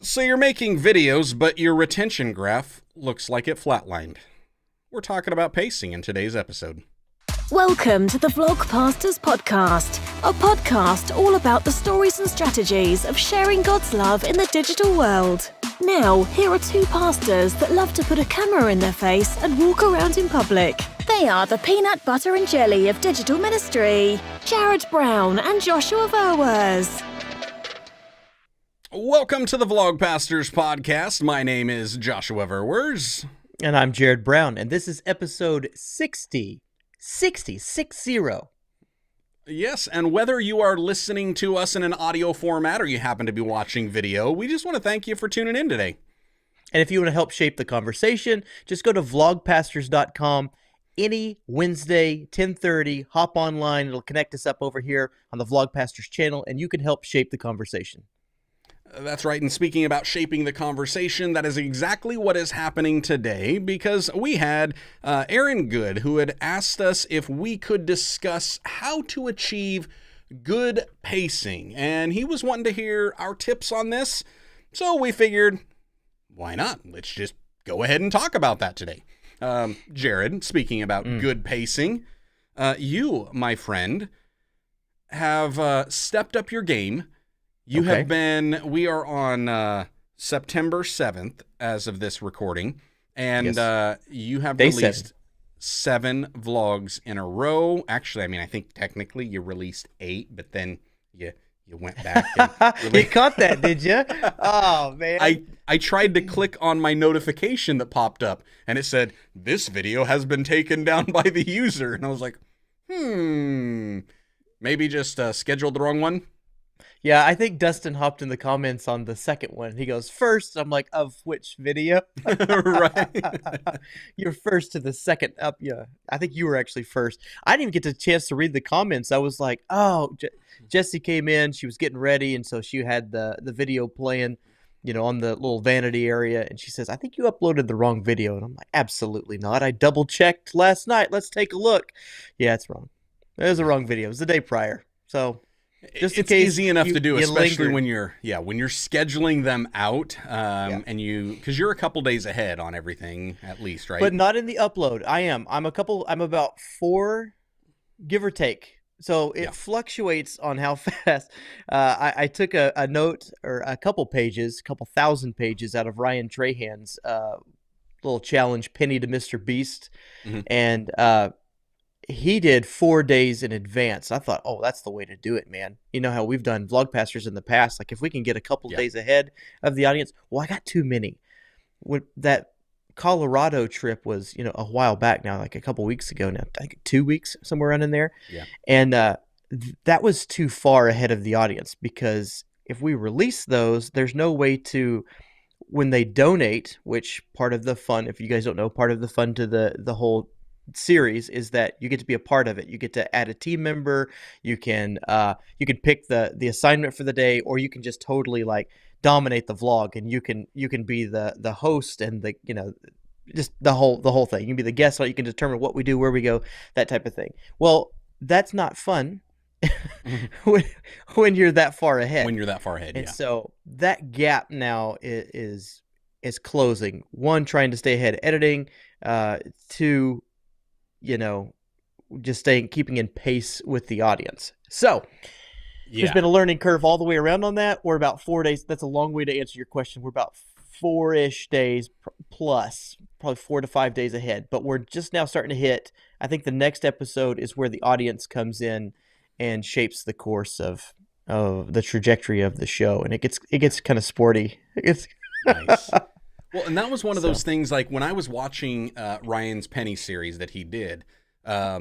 So you're making videos, but your retention graph looks like it flatlined. We're talking about pacing in today's episode. Welcome to the Vlogpastors Podcast, a podcast all about the stories and strategies of sharing God's love in the digital world. Now, here are two pastors that love to put a camera in their face and walk around in public. They are the peanut butter and jelly of digital ministry, Jarrod Brown and Joshua Verwers. Welcome to the Vlogpastors Podcast. My name is Joshua Verwers. And I'm Jarrod Brown, and this is episode 60. 60. Yes, and whether you are listening to us in an audio format or you happen to be watching video, we just want to thank you for tuning in today. And if you want to help shape the conversation, just go to vlogpastors.com any Wednesday, 10:30, hop online. It'll connect us up over here on the Vlogpastors channel, and you can help shape the conversation. That's right, and speaking about shaping the conversation, that is exactly what is happening today, because we had Aaron Good, who had asked us if we could discuss how to achieve good pacing, and he was wanting to hear our tips on this, so we figured, why not? Let's just go ahead and talk about that today. Jarrod, speaking about good pacing, you, my friend, have stepped up your game. You have been, we are on September 7th as of this recording, and you have released 7 vlogs in a row. Actually, I mean, I think technically you released 8, but then you went back. And You caught that, did you? Oh, man. I tried to click on my notification that popped up, and it said, this video has been taken down by the user. And I was like, maybe just scheduled the wrong one. Yeah, I think Dustin hopped in the comments on the second one. He goes, first. I'm like, of which video? Right. You're first to the second up. Yeah, I think you were actually first. I didn't even get the chance to read the comments. I was like, oh, Jessie came in. She was getting ready, and so she had the video playing, you know, on the little vanity area. And she says, I think you uploaded the wrong video. And I'm like, absolutely not. I double-checked last night. Let's take a look. Yeah, it's wrong. It was the wrong video. It was the day prior. So just in it's case easy enough to do, especially lingered. when you're scheduling them out, and because you're a couple days ahead on everything at least, right? But not in the upload. I'm about 4, give or take. So it fluctuates on how fast. I took a note, or a couple thousand pages out of Ryan Trahan's little challenge, Penny to Mr. Beast, and he did 4 days in advance. I thought, oh, that's the way to do it, man. You know how we've done Vlogpastors in the past. Like, if we can get a couple days ahead of the audience. Well, I got too many. When that Colorado trip was, you know, a while back now, like a couple weeks ago now, I think 2 weeks, somewhere around in there. Yeah. And that was too far ahead of the audience, because if we release those, there's no way to, when they donate, which part of the fun, if you guys don't know, part of the fun to the whole series is that you get to be a part of it. You get to add a team member. You can pick the assignment for the day, or you can just totally like dominate the vlog, and you can be the host and the, you know, just the whole thing. You can be the guest, so you can determine what we do, where we go, that type of thing. Well, that's not fun when you're that far ahead. And so that gap now is closing. 1, trying to stay ahead editing. 2, you know, just keeping in pace with the audience. So there's been a learning curve all the way around on that. We're about 4 days. That's a long way to answer your question. We're about 4-ish days plus, probably 4 to 5 days ahead. But we're just now starting to hit. I think the next episode is where the audience comes in and shapes the course of the trajectory of the show, and it gets kind of sporty. It's nice. Well, and that was one of those things, like when I was watching Ryan's Penny series that he did, I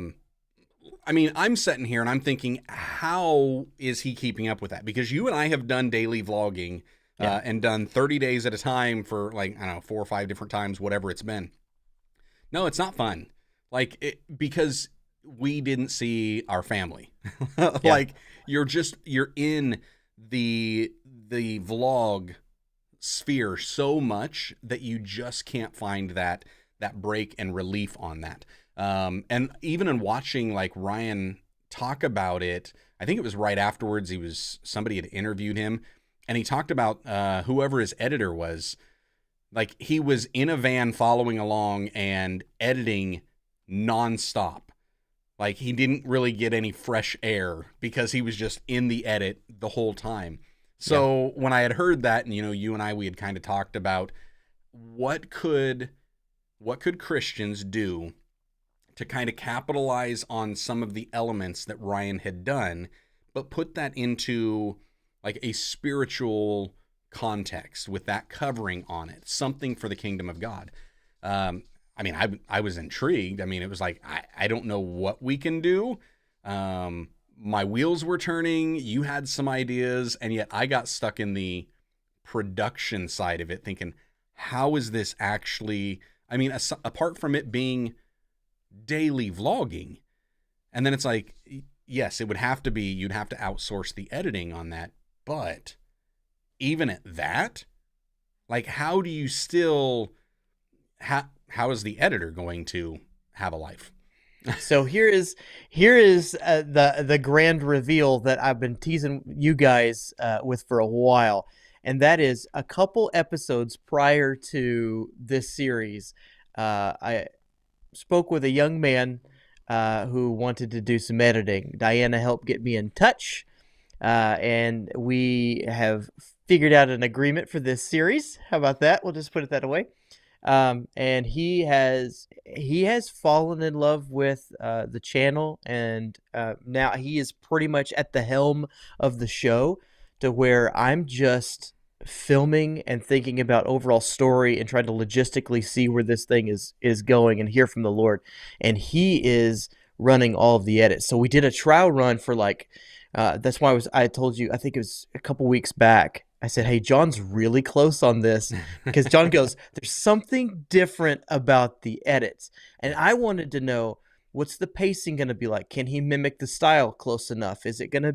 mean, I'm sitting here and I'm thinking, how is he keeping up with that? Because you and I have done daily vlogging and done 30 days at a time for, like, I don't know, 4 or 5 different times, whatever it's been. No, it's not fun. Like, because we didn't see our family. Like, you're in the vlog sphere so much that you just can't find that break and relief on that. And even in watching like Ryan talk about it, I think it was right afterwards, somebody had interviewed him, and he talked about whoever his editor was. Like, he was in a van following along and editing nonstop. Like, he didn't really get any fresh air because he was just in the edit the whole time. So when I had heard that, and you and I, we had kind of talked about what could Christians do to kind of capitalize on some of the elements that Ryan had done, but put that into like a spiritual context with that covering on it, something for the kingdom of God. I mean, I was intrigued. I mean, it was like, I don't know what we can do. My wheels were turning. You had some ideas, and yet I got stuck in the production side of it, thinking, how is this actually, I mean, apart from it being daily vlogging, and then it's like, yes, it would have to be, you'd have to outsource the editing on that, but even at that, like, how do you still, how is the editor going to have a life? So here is the grand reveal that I've been teasing you guys with for a while, and that is a couple episodes prior to this series. I spoke with a young man who wanted to do some editing. Diana helped get me in touch, and we have figured out an agreement for this series. How about that? We'll just put it that way. And he has fallen in love with the channel, and now he is pretty much at the helm of the show, to where I'm just filming and thinking about overall story and trying to logistically see where this thing is going and hear from the Lord. And he is running all of the edits. So we did a trial run for like that's why I told you, I think it was a couple weeks back, I said, hey, John's really close on this, because John goes, there's something different about the edits. And I wanted to know, what's the pacing going to be like? Can he mimic the style close enough? Is it even going to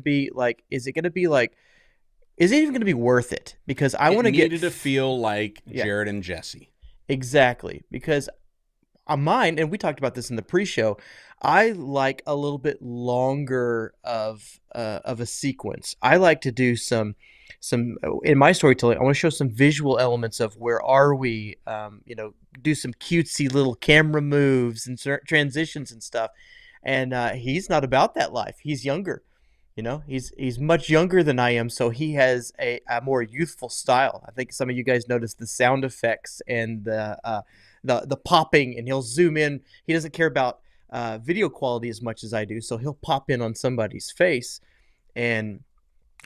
be worth it? Because I want to get needed to feel like Jarrod and Jesse. Exactly. Because on mine, and we talked about this in the pre-show, I like a little bit longer of a sequence. I like to do some in my storytelling, I want to show some visual elements of where are we, do some cutesy little camera moves and transitions and stuff. And he's not about that life. He's younger, he's much younger than I am. So he has a more youthful style. I think some of you guys noticed the sound effects and the popping, and he'll zoom in. He doesn't care about video quality as much as I do. So he'll pop in on somebody's face, and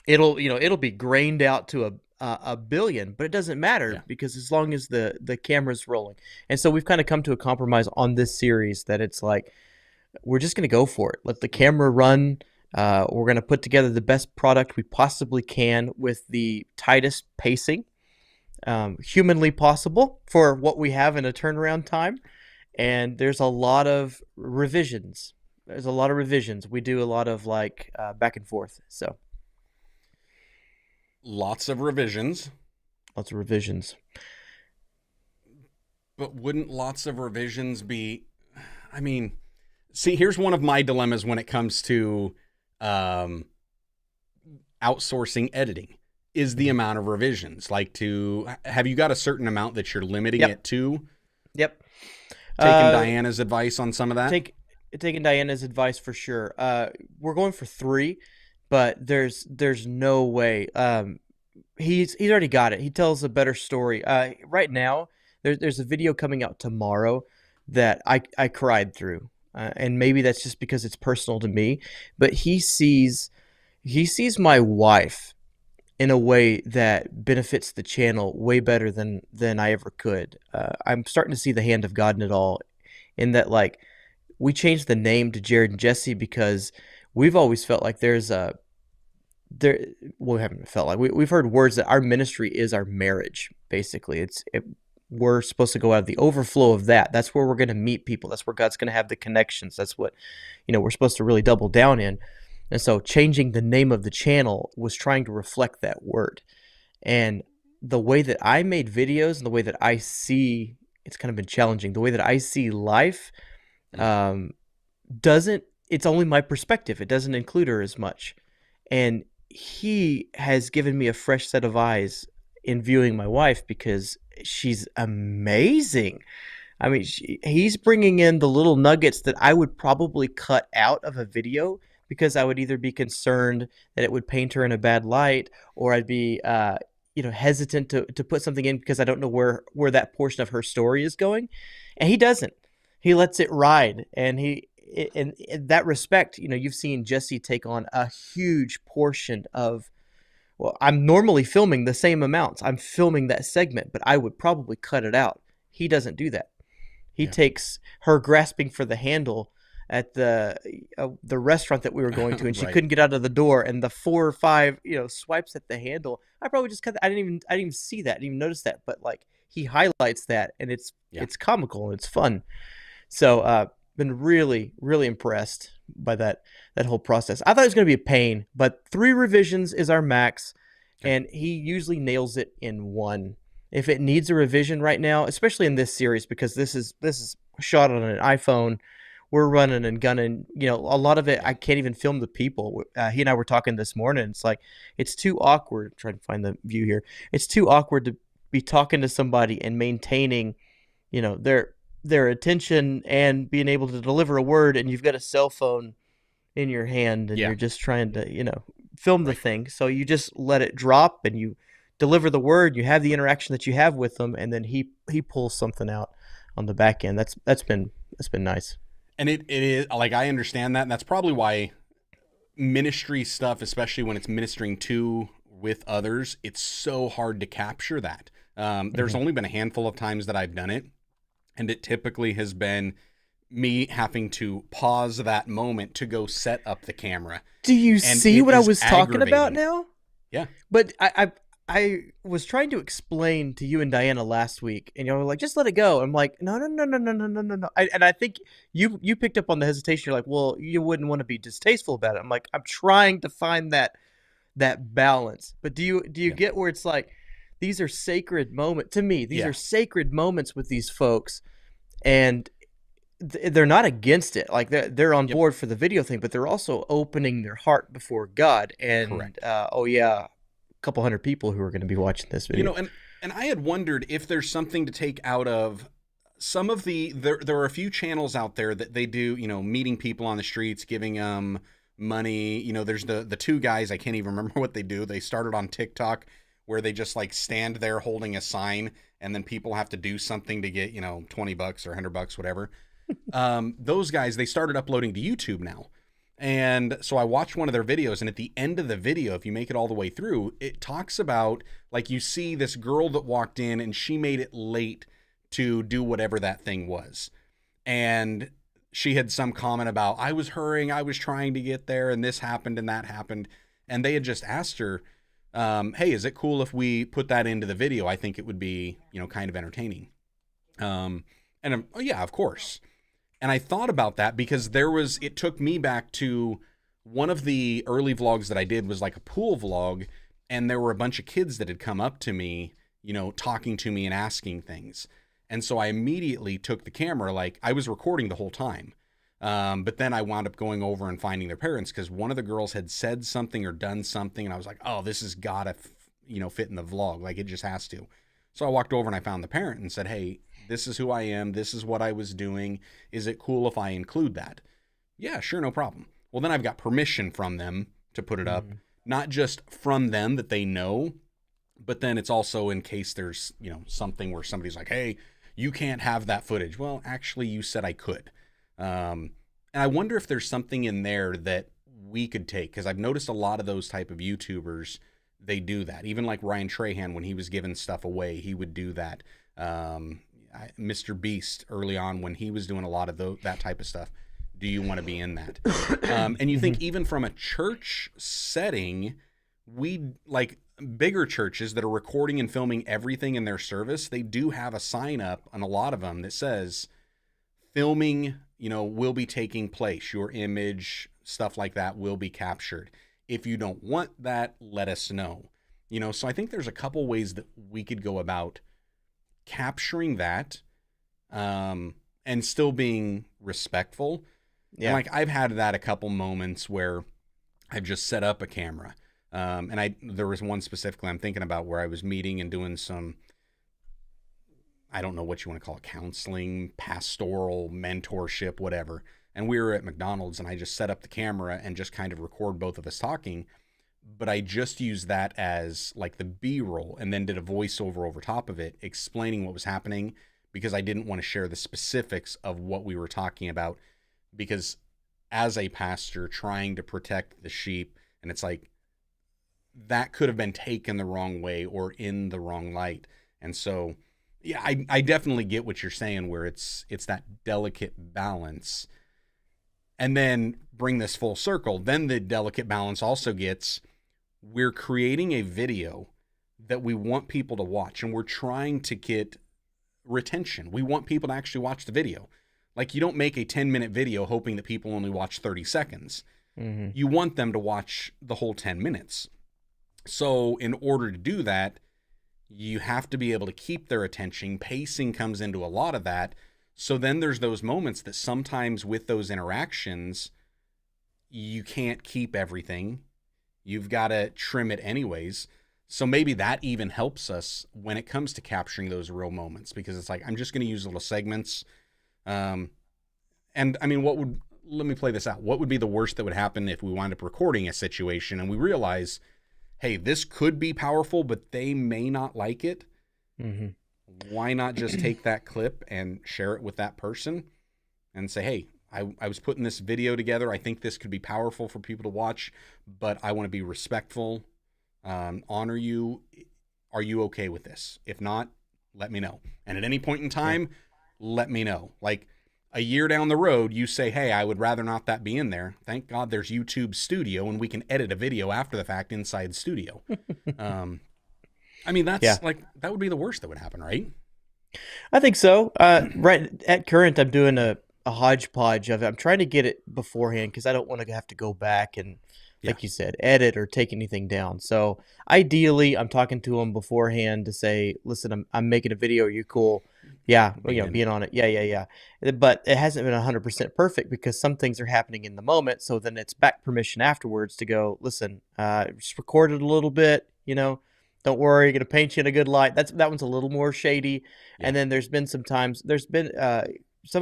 it'll be grained out to a billion, but it doesn't matter because as long as the camera's rolling. And so we've kind of come to a compromise on this series that it's like, we're just going to go for it. Let the camera run. We're going to put together the best product we possibly can with the tightest pacing humanly possible for what we have in a turnaround time. And there's a lot of revisions. We do a lot of back and forth. So. Lots of revisions. But wouldn't lots of revisions be, I mean, see, here's one of my dilemmas when it comes to outsourcing editing, is the amount of revisions. Have you got a certain amount that you're limiting it to? Yep. Taking Diana's advice on some of that? Taking Diana's advice for sure. We're going for 3. But there's no way. He's already got it. He tells a better story. Right now, there's a video coming out tomorrow that I cried through, and maybe that's just because it's personal to me. But he sees my wife in a way that benefits the channel way better than I ever could. I'm starting to see the hand of God in it all, in that we changed the name to Jarrod and Jesse because we've always felt like we haven't felt like we've heard words that our ministry is our marriage. Basically, we're supposed to go out of the overflow of that. That's where we're going to meet people. That's where God's going to have the connections. That's what we're supposed to really double down in. And so changing the name of the channel was trying to reflect that word. And the way that I made videos and the way that I see, it's kind of been challenging. The way that I see life it's only my perspective. It doesn't include her as much. And he has given me a fresh set of eyes in viewing my wife because she's amazing. I mean, he's bringing in the little nuggets that I would probably cut out of a video because I would either be concerned that it would paint her in a bad light, or I'd be, hesitant to put something in because I don't know where that portion of her story is going. And he doesn't. He lets it ride, and in that respect, you've seen Jesse take on a huge portion of. Well, I'm normally filming the same amounts. I'm filming that segment, but I would probably cut it out. He doesn't do that. He takes her grasping for the handle at the restaurant that we were going to, and she Right. couldn't get out of the door, and the 4 or 5 swipes at the handle. I probably just cut that. I didn't even see that. I didn't even notice that. But like, he highlights that, and it's comical and it's fun. So been really, really impressed by that whole process. I thought it was going to be a pain, but 3 revisions is our max, and he usually nails it in 1. If it needs a revision right now, especially in this series, because this is shot on an iPhone, we're running and gunning. A lot of it I can't even film the people. He and I were talking this morning. It's like, it's too awkward. Trying to find the view here. It's too awkward to be talking to somebody and maintaining, their attention and being able to deliver a word, and you've got a cell phone in your hand, and you're just trying to film the thing. So you just let it drop, and you deliver the word. You have the interaction that you have with them, and then he pulls something out on the back end. That's been nice. And it is, like, I understand that, and that's probably why ministry stuff, especially when it's ministering to with others, it's so hard to capture that. There's only been a handful of times that I've done it, and it typically has been me having to pause that moment to go set up the camera. Do you see what I was talking about now? Yeah. But I was trying to explain to you and Diana last week, and you were like, just let it go. I'm like, no. And I think you picked up on the hesitation. You're like, well, you wouldn't want to be distasteful about it. I'm like, I'm trying to find that balance. But do you get where it's like, these are sacred moments to me. These are sacred moments with these folks, and they're not against it. Like, they're on board for the video thing, but they're also opening their heart before God. And a couple hundred people who are going to be watching this video. And I had wondered if there's something to take out of some of there are a few channels out there that they do, meeting people on the streets, giving them money. There's the 2 guys, I can't even remember what they do. They started on TikTok, where they just like stand there holding a sign, and then people have to do something to get, $20 or $100, whatever. Those guys, they started uploading to YouTube now. And so I watched one of their videos, and at the end of the video, if you make it all the way through, it talks about, like, you see this girl that walked in, and she made it late to do whatever that thing was. And she had some comment about, I was hurrying, I was trying to get there, and this happened and that happened. And they had just asked her, hey, is it cool if we put that into the video? I think it would be, kind of entertaining. Yeah, of course. And I thought about that because it took me back to one of the early vlogs that I did was like a pool vlog, and there were a bunch of kids that had come up to me, talking to me and asking things. And so I immediately took the camera, like I was recording the whole time. But then I wound up going over and finding their parents because one of the girls had said something or done something, and I was like, oh, this has got to, fit in the vlog. Like, it just has to. So I walked over and I found the parent and said, hey, this is who I am. This is what I was doing. Is it cool if I include that? Yeah, sure, no problem. Well, then I've got permission from them to put it up, not just from them that they know, but then it's also in case there's, something where somebody's like, hey, you can't have that footage. Well, actually, you said I could. And I wonder if there's something in there that we could take, because I've noticed a lot of those type of YouTubers, they do that. Even like Ryan Trahan, when he was giving stuff away, he would do that. Mr. Beast early on, when he was doing a lot of that type of stuff. Do you want to be in that? And you think even from a church setting, we like bigger churches that are recording and filming everything in their service, they do have a sign up on a lot of them that says filming, will be taking place. Your image, stuff like that will be captured. If you don't want that, let us know. So I think there's a couple ways that we could go about capturing that, and still being respectful. Yeah. And like, I've had that a couple moments where I've just set up a camera. And there was one specifically I'm thinking about where I was meeting and doing some, I don't know what you want to call it, counseling, pastoral, mentorship, whatever. And we were at McDonald's, and I just set up the camera and just kind of record both of us talking. But I just used that as like the B-roll, and then did a voiceover over top of it explaining what was happening, because I didn't want to share the specifics of what we were talking about, because as a pastor trying to protect the sheep, and it's like that could have been taken the wrong way or in the wrong light. And so, yeah, I definitely get what you're saying, where it's that delicate balance. And then bring this full circle. Then the delicate balance also gets, we're creating a video that we want people to watch, and we're trying to get retention. We want people to actually watch the video. Like, you don't make a 10-minute video hoping that people only watch 30 seconds. Mm-hmm. You want them to watch the whole 10 minutes. So in order to do that, you have to be able to keep their attention. Pacing comes into a lot of that. So then there's those moments that sometimes with those interactions, you can't keep everything. You've got to trim it anyways. So maybe that even helps us when it comes to capturing those real moments, because it's like, I'm just going to use little segments. And I mean, let me play this out. What would be the worst that would happen if we wind up recording a situation and we realize, hey, this could be powerful, but they may not like it. Mm-hmm. Why not just take that clip and share it with that person and say, hey, I was putting this video together. I think this could be powerful for people to watch, but I want to be respectful, honor you. Are you okay with this? If not, let me know. And at any point in time, let me know. Like a year down the road, you say, hey, I would rather not that be in there. Thank God there's YouTube Studio, and we can edit a video after the fact inside Studio. I mean, that's like, that would be the worst that would happen, right? I think so. Right at current, I'm doing a hodgepodge of it. I'm trying to get it beforehand because I don't want to have to go back and, like you said, edit or take anything down. So ideally, I'm talking to them beforehand to say, listen, I'm making a video. Are you cool? Yeah, being on it. Yeah. But it hasn't been 100% perfect because some things are happening in the moment. So then it's back permission afterwards to go, listen, just record it a little bit, Don't worry, going to paint you in a good light. That one's a little more shady. Yeah. And then there's been some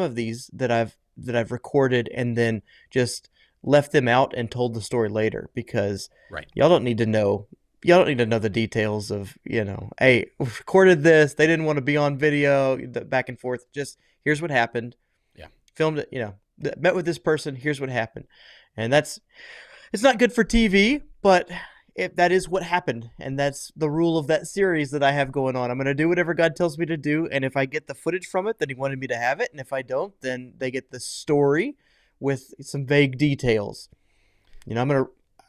of these that I've recorded and then just left them out and told the story later, because y'all don't need to know the details of, hey, we recorded this. They didn't want to be on video, back and forth. Just here's what happened. Yeah. Filmed it, met with this person. Here's what happened. And it's not good for TV, but that is what happened, and that's the rule of that series that I have going on. I'm going to do whatever God tells me to do, and if I get the footage from it, then he wanted me to have it, and if I don't, then they get the story with some vague details.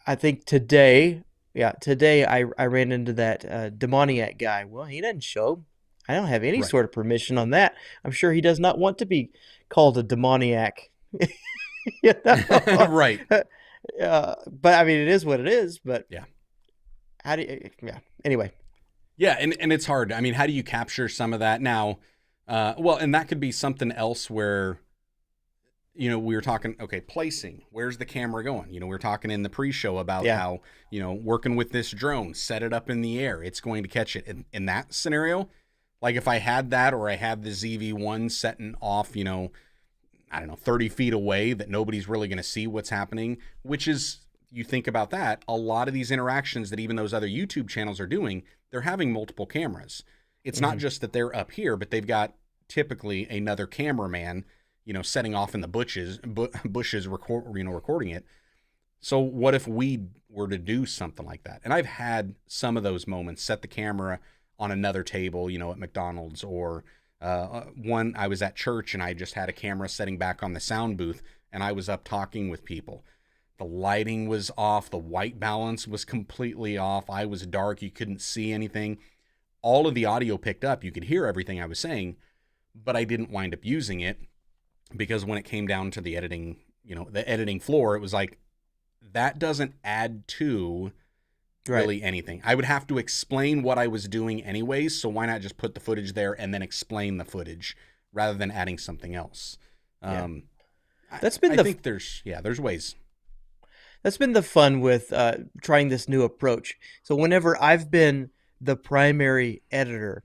I think today I ran into that demoniac guy. Well, he doesn't show. I don't have any sort of permission on that. I'm sure he does not want to be called a demoniac. Right. But I mean, it is what it is, but yeah. Anyway. Yeah. And it's hard. I mean, how do you capture some of that now? And that could be something else where, we were talking, okay, placing, where's the camera going? We were talking in the pre-show about how, working with this drone, set it up in the air, it's going to catch it. In that scenario, like if I had that, or I had the ZV-1 setting off, 30 feet away that nobody's really going to see what's happening, which is, you think about that, a lot of these interactions that even those other YouTube channels are doing, they're having multiple cameras. It's not just that they're up here, but they've got typically another cameraman, setting off in the bushes recording it. So what if we were to do something like that? And I've had some of those moments, set the camera on another table, at McDonald's, or one, I was at church and I just had a camera setting back on the sound booth, and I was up talking with people. The lighting was off. The white balance was completely off. I was dark. You couldn't see anything. All of the audio picked up. You could hear everything I was saying, but I didn't wind up using it because when it came down to the editing, the editing floor, it was like, that doesn't add to really anything. I would have to explain what I was doing anyways, so why not just put the footage there and then explain the footage rather than adding something else? I think there's ways. That's been the fun with trying this new approach. So whenever I've been the primary editor,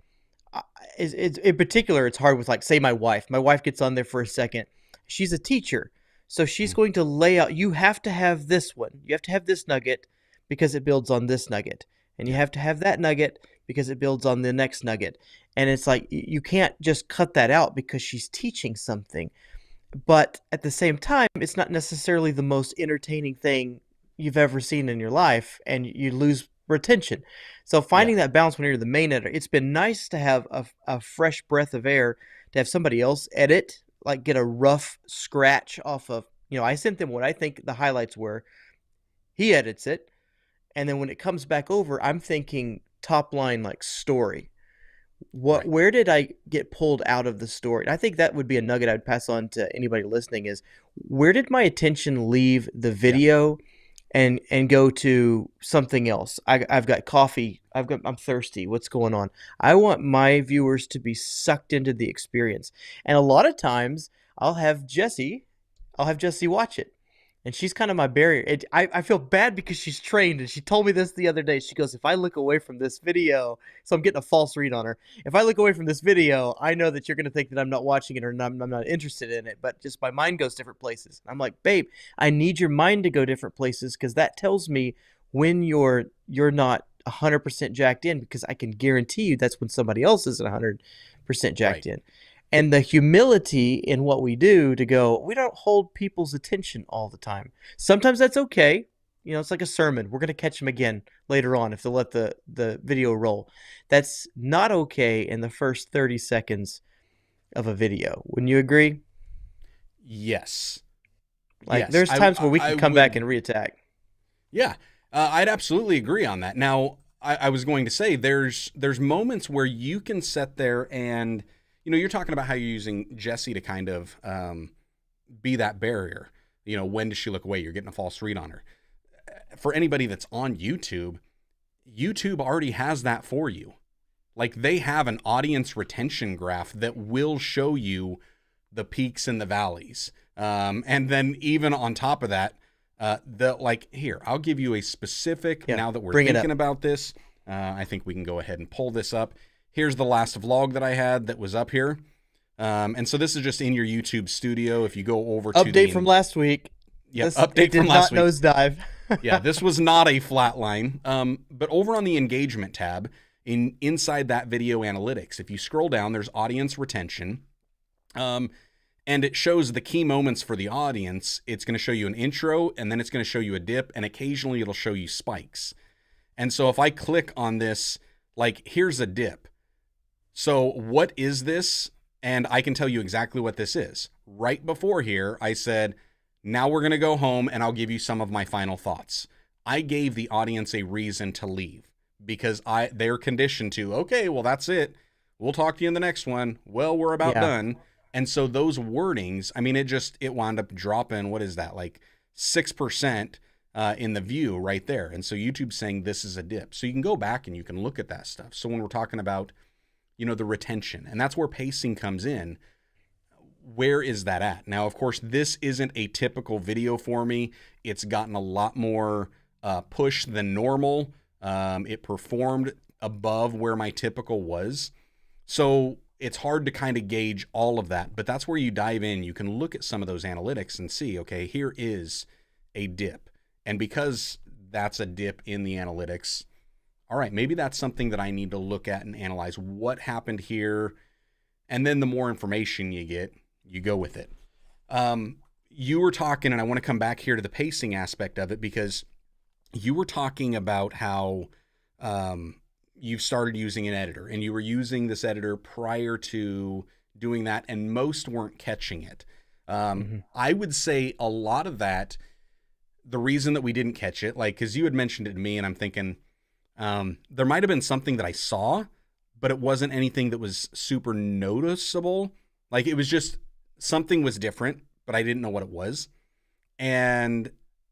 I- in particular, it's hard with, like, say, my wife. My wife gets on there for a second. She's a teacher, so she's Mm. going to lay out. You have to have this one. You have to have this nugget because it builds on this nugget, and you Yeah. have to have that nugget because it builds on the next nugget. And it's like you can't just cut that out because she's teaching something. But at the same time, it's not necessarily the most entertaining thing you've ever seen in your life, and you lose retention. So Yeah. finding that balance when you're the main editor, it's been nice to have a fresh breath of air, to have somebody else edit, like get a rough scratch off of, I sent them what I think the highlights were. He edits it, and then when it comes back over, I'm thinking top line, like, story. Right. Where did I get pulled out of the story? And I think that would be a nugget I'd pass on to anybody listening, is where did my attention leave the Yeah. video and go to something else? I've got coffee. I'm thirsty. What's going on? I want my viewers to be sucked into the experience. And a lot of times I'll have Jessie watch it. And she's kind of my barrier. I feel bad because she's trained, and she told me this the other day. She goes, if I look away from this video, so I'm getting a false read on her. If I look away from this video, I know that you're going to think that I'm not watching it, or I'm not interested in it, but just my mind goes different places. I'm like, babe, I need your mind to go different places, because that tells me when you're not 100% jacked in, because I can guarantee you that's when somebody else isn't 100% jacked Right. in. And the humility in what we do to go, we don't hold people's attention all the time. Sometimes that's okay. It's like a sermon. We're going to catch them again later on if they let the video roll. That's not okay in the first 30 seconds of a video. Wouldn't you agree? Yes. Like, Yes. there's times where we I can come would. back and reattack. Yeah. I'd absolutely agree on that. Now, I was going to say there's moments where you can sit there and, you're talking about how you're using Jessie to kind of be that barrier. When does she look away? You're getting a false read on her. For anybody that's on YouTube, YouTube already has that for you. Like, they have an audience retention graph that will show you the peaks and the valleys. And then even on top of that, here, I'll give you a specific, Yeah, now that we're bring it thinking up. about this, I think we can go ahead and pull this up. Here's the last vlog that I had that was up here. And so this is just in your YouTube studio. If you go over to Update from last week. Yeah, It update did from last not week. nosedive. Yeah, this was not a flat line. But over on the engagement tab, inside that video analytics, if you scroll down, there's audience retention. And it shows the key moments for the audience. It's going to show you an intro, and then it's going to show you a dip, and occasionally it'll show you spikes. And so if I click on this, like, here's a dip. So what is this? And I can tell you exactly what this is. Right before here, I said, now we're going to go home and I'll give you some of my final thoughts. I gave the audience a reason to leave because they're conditioned to, okay, well, that's it. We'll talk to you in the next one. Well, we're about done. And so those wordings, I mean, it wound up dropping, what is that, like 6% in the view right there. And so YouTube's saying this is a dip. So you can go back and you can look at that stuff. So when we're talking about, the retention, and that's where pacing comes in, where is that at? Now, of course, this isn't a typical video for me. It's gotten a lot more push than normal. It performed above where my typical was. So it's hard to kind of gauge all of that, but that's where you dive in. You can look at some of those analytics and see, okay, here is a dip. And because that's a dip in the analytics, all right, maybe that's something that I need to look at and analyze what happened here. And then the more information you get, you go with it. You were talking, and I want to come back here to the pacing aspect of it, because you were talking about how you've started using an editor, and you were using this editor prior to doing that, and most weren't catching it. I would say a lot of that, the reason that we didn't catch it, like, because you had mentioned it to me, and I'm thinking, there might have been something that I saw, but it wasn't anything that was super noticeable. Like, it was just something was different, but I didn't know what it was. And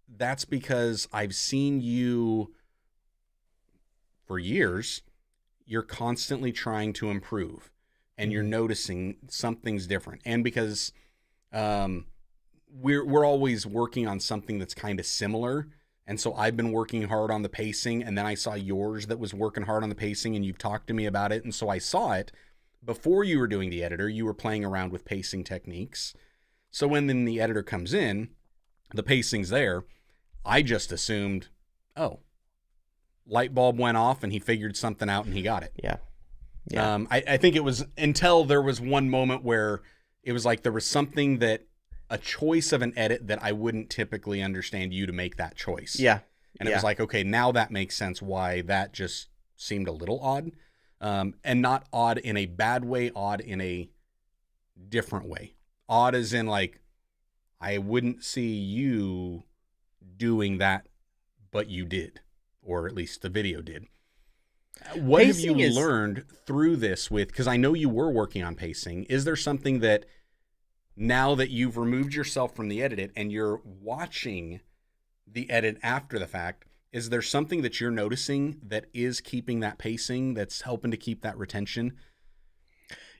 that's because I've seen you for years. You're constantly trying to improve, and you're noticing something's different. And because we're always working on something that's kind of similar. And so I've been working hard on the pacing, and then I saw yours that was working hard on the pacing, and you've talked to me about it. And so I saw it before you were doing the editor. You were playing around with pacing techniques. So when then the editor comes in, the pacing's there. I just assumed, oh, light bulb went off and he figured something out and he got it. Yeah. I think it was until there was one moment where it was like there was something that a choice of an edit that I wouldn't typically understand you to make that choice. Yeah. And it was like, okay, now that makes sense why that just seemed a little odd. And not odd in a bad way, odd in a different way. Odd as in like, I wouldn't see you doing that, but you did. Or at least the video did. What Pacing have you learned through this with, because I know you were working on pacing. Is there something that now that you've removed yourself from the edit and you're watching the edit after the fact, is there something that you're noticing that is keeping that pacing, that's helping to keep that retention?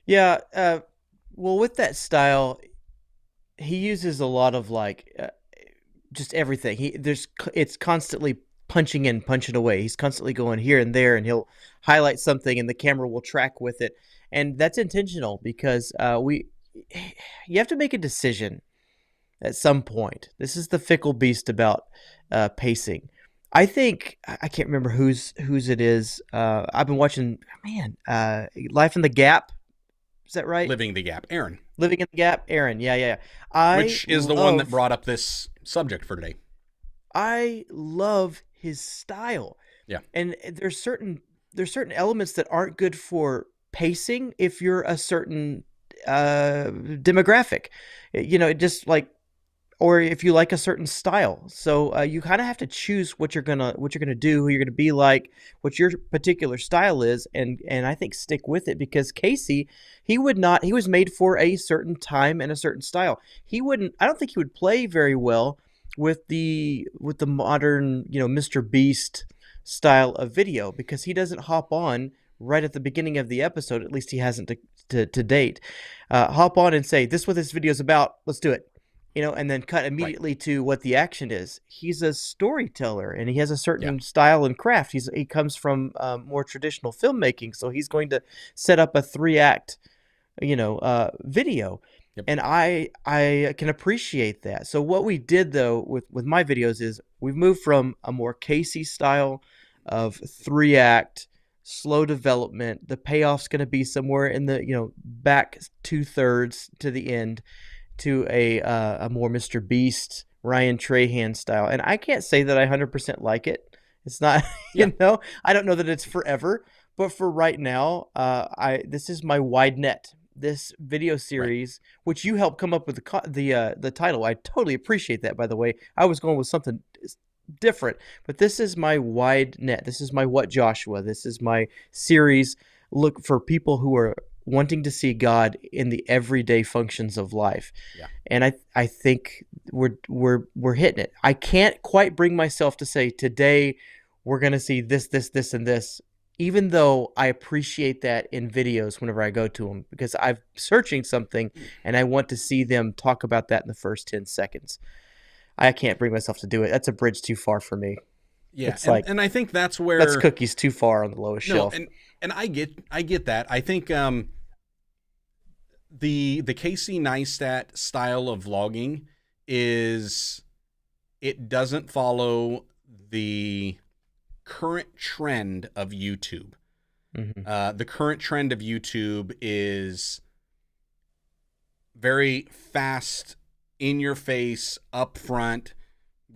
Yeah. Well, with that style, he uses a lot of like just everything. It's constantly punching in, punching away. He's constantly going here and there, and he'll highlight something and the camera will track with it. And that's intentional because you have to make a decision at some point. This is the fickle beast about pacing. I think I can't remember whose it is. I've been watching, Life in the Gap. Is that right? Living the Gap. Aaron. Living in the Gap. Aaron. Yeah. Which is the one that brought up this subject for today. I love his style. Yeah. And there's certain elements that aren't good for pacing if you're a certain demographic, just like, or if you like a certain style. So you kind of have to choose what you're gonna do, who you're gonna be like, what your particular style is, and I think stick with it, because Casey, he was made for a certain time and a certain style. I don't think he would play very well with the modern, Mr. Beast style of video, because he doesn't hop on right at the beginning of the episode. At least he hasn't to date. Hop on and say, this is what this video is about. Let's do it. And then cut immediately to what the action is. He's a storyteller, and he has a certain style and craft. He comes from more traditional filmmaking, so he's going to set up a 3-act, video. Yep. And I can appreciate that. So what we did though with my videos is we've moved from a more Casey style of 3-act, slow development. The payoff's going to be somewhere in the back 2/3 to the end, to a more Mr. Beast, Ryan Trahan style. And I can't say that I 100% like it. It's not, I don't know that it's forever, but for right now, this is my wide net. This video series, which you helped come up with the title. I totally appreciate that, by the way. I was going with something different, but this is my wide net. This is my What Joshua. This is my series. Look for people who are wanting to see God in the everyday functions of life. Yeah. And I think we're hitting it. I can't quite bring myself to say today we're going to see this, and this, even though I appreciate that in videos whenever I go to them, because I'm searching something and I want to see them talk about that in the first 10 seconds. I can't bring myself to do it. That's a bridge too far for me. Yeah, it's and I think that's cookies too far on the lowest shelf. And I get that. I think the Casey Neistat style of vlogging it doesn't follow the current trend of YouTube. Mm-hmm. The current trend of YouTube is very fast, in your face, upfront,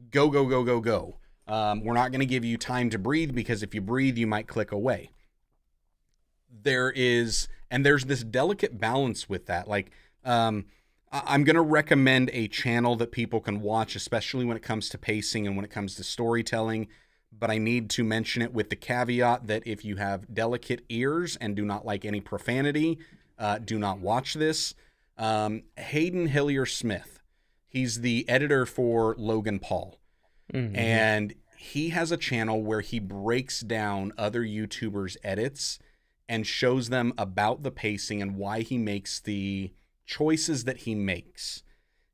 go. We're not going to give you time to breathe, because if you breathe, you might click away. There's this delicate balance with that. Like, I'm going to recommend a channel that people can watch, especially when it comes to pacing and when it comes to storytelling. But I need to mention it with the caveat that if you have delicate ears and do not like any profanity, do not watch this. Hayden Hillier-Smith. He's the editor for Logan Paul. Mm-hmm. And he has a channel where he breaks down other YouTubers' edits and shows them about the pacing and why he makes the choices that he makes.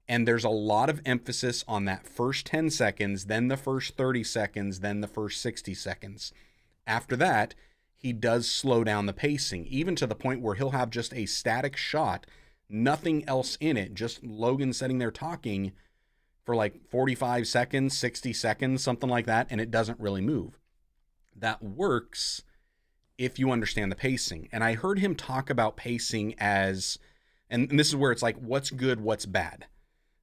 And there's a lot of emphasis on that first 10 seconds, then the first 30 seconds, then the first 60 seconds. After that, he does slow down the pacing, even to the point where he'll have just a static shot, nothing else in it, just Logan sitting there talking for like 45 seconds, 60 seconds, something like that, and it doesn't really move. That works if you understand the pacing. And I heard him talk about pacing as, and this is where it's like, what's good, what's bad.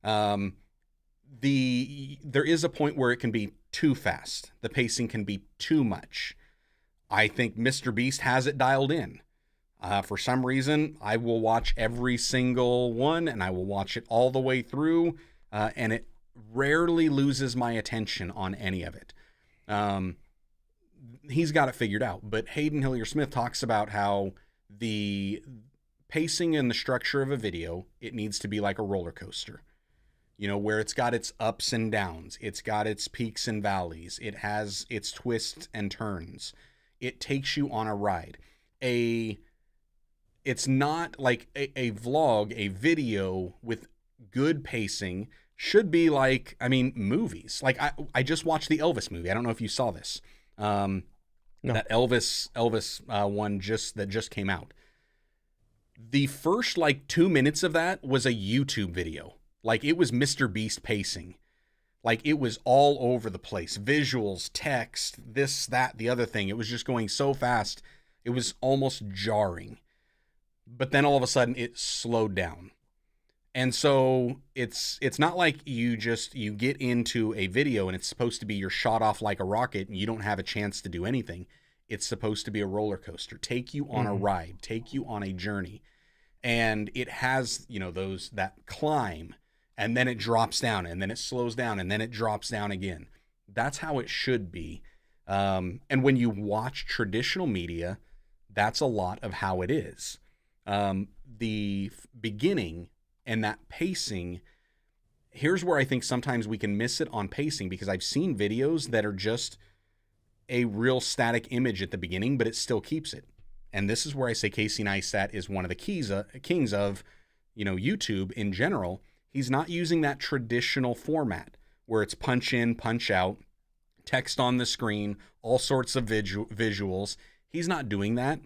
There is a point where it can be too fast. The pacing can be too much. I think Mr. Beast has it dialed in. For some reason, I will watch every single one, and I will watch it all the way through, and it rarely loses my attention on any of it. He's got it figured out, but Hayden Hillier-Smith talks about how the pacing and the structure of a video, it needs to be like a roller coaster. You know, where it's got its ups and downs, it's got its peaks and valleys, it has its twists and turns. It takes you on a ride. It's not like a vlog, a video with good pacing should be like, I mean, movies. Like I just watched the Elvis movie. I don't know if you saw this. No. That Elvis one that just came out. The first like 2 minutes of that was a YouTube video. Like it was Mr. Beast pacing. Like it was all over the place. Visuals, text, this, that, the other thing. It was just going so fast. It was almost jarring. But then all of a sudden it slowed down. And so it's not like you get into a video and it's supposed to be you're shot off like a rocket and you don't have a chance to do anything. It's supposed to be a roller coaster. Take you on a ride, take you on a journey. And it has, you know, that climb, and then it drops down, and then it slows down, and then it drops down again. That's how it should be. And when you watch traditional media, that's a lot of how it is. The beginning and that pacing, here's where I think sometimes we can miss it on pacing, because I've seen videos that are just a real static image at the beginning, but it still keeps it. And this is where I say Casey Neistat is one of the kings of, you know, YouTube in general. He's not using that traditional format where it's punch in, punch out, text on the screen, all sorts of visuals. He's not doing that,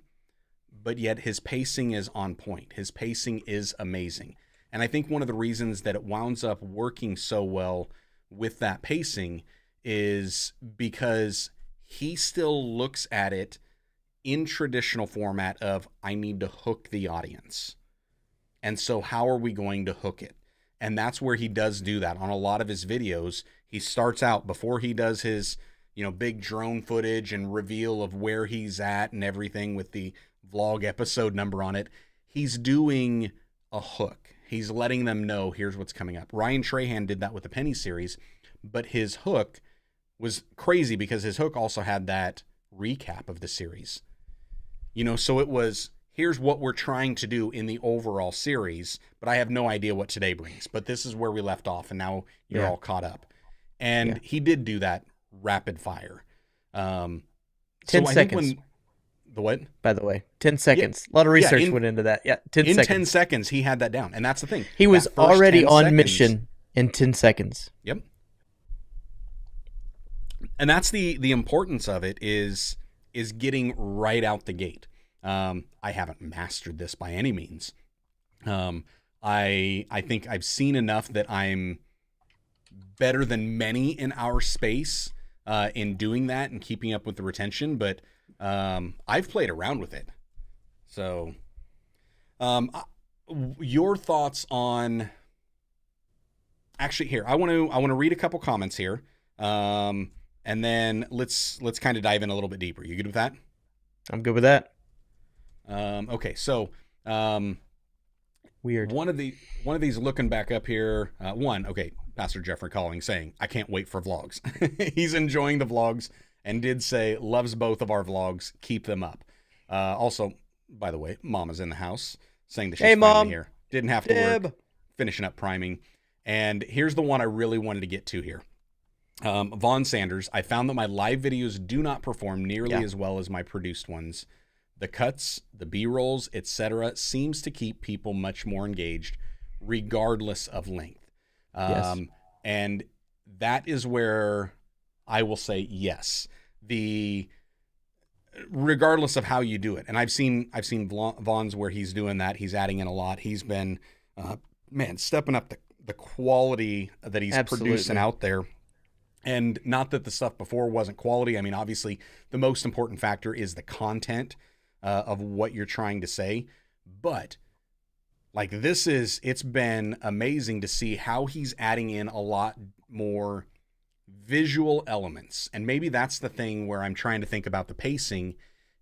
but yet his pacing is on point. His pacing is amazing. And I think one of the reasons that it winds up working so well with that pacing is because he still looks at it in traditional format of, I need to hook the audience. And so how are we going to hook it? And that's where he does do that on a lot of his videos. He starts out before he does his, you know, big drone footage and reveal of where he's at and everything with the vlog episode number on it. He's doing a hook. He's letting them know here's what's coming up. Ryan Trahan did that with the Penny series, but his hook was crazy because his hook also had that recap of the series. You know, so it was, here's what we're trying to do in the overall series, but I have no idea what today brings. But this is where we left off, and now you're all caught up. And he did do that rapid fire. 10 seconds. The what? By the way, 10 seconds. A lot of research went into that. Yeah, 10 seconds. In 10 seconds, he had that down. And that's the thing. He was already on mission in 10 seconds. Yep. And that's the importance of it is getting right out the gate. I haven't mastered this by any means. I think I've seen enough that I'm better than many in our space in doing that and keeping up with the retention, but I've played around with it. So your thoughts on, actually here, I want to read a couple comments here. And then let's kind of dive in a little bit deeper. You good with that? I'm good with that. Okay, so weird. One of these looking back up here. Pastor Jeffrey Calling saying, I can't wait for vlogs. He's enjoying the vlogs and did say loves both of our vlogs. Keep them up. Also, by the way, Mama's in the house saying that she's finally Mom. here. Didn't have to work. Finishing up priming. And here's the one I really wanted to get to here. Vaughn Sanders, I found that my live videos do not perform nearly as well as my produced ones. The cuts, the B-rolls, etc. seems to keep people much more engaged regardless of length. Yes. And that is where I will say yes. The regardless of how you do it, and I've seen Vaughn's where he's doing that. He's adding in a lot. He's been stepping up the quality that he's producing out there. And not that the stuff before wasn't quality. I mean, obviously, the most important factor is the content of what you're trying to say. But like it's been amazing to see how he's adding in a lot more visual elements. And maybe that's the thing where I'm trying to think about the pacing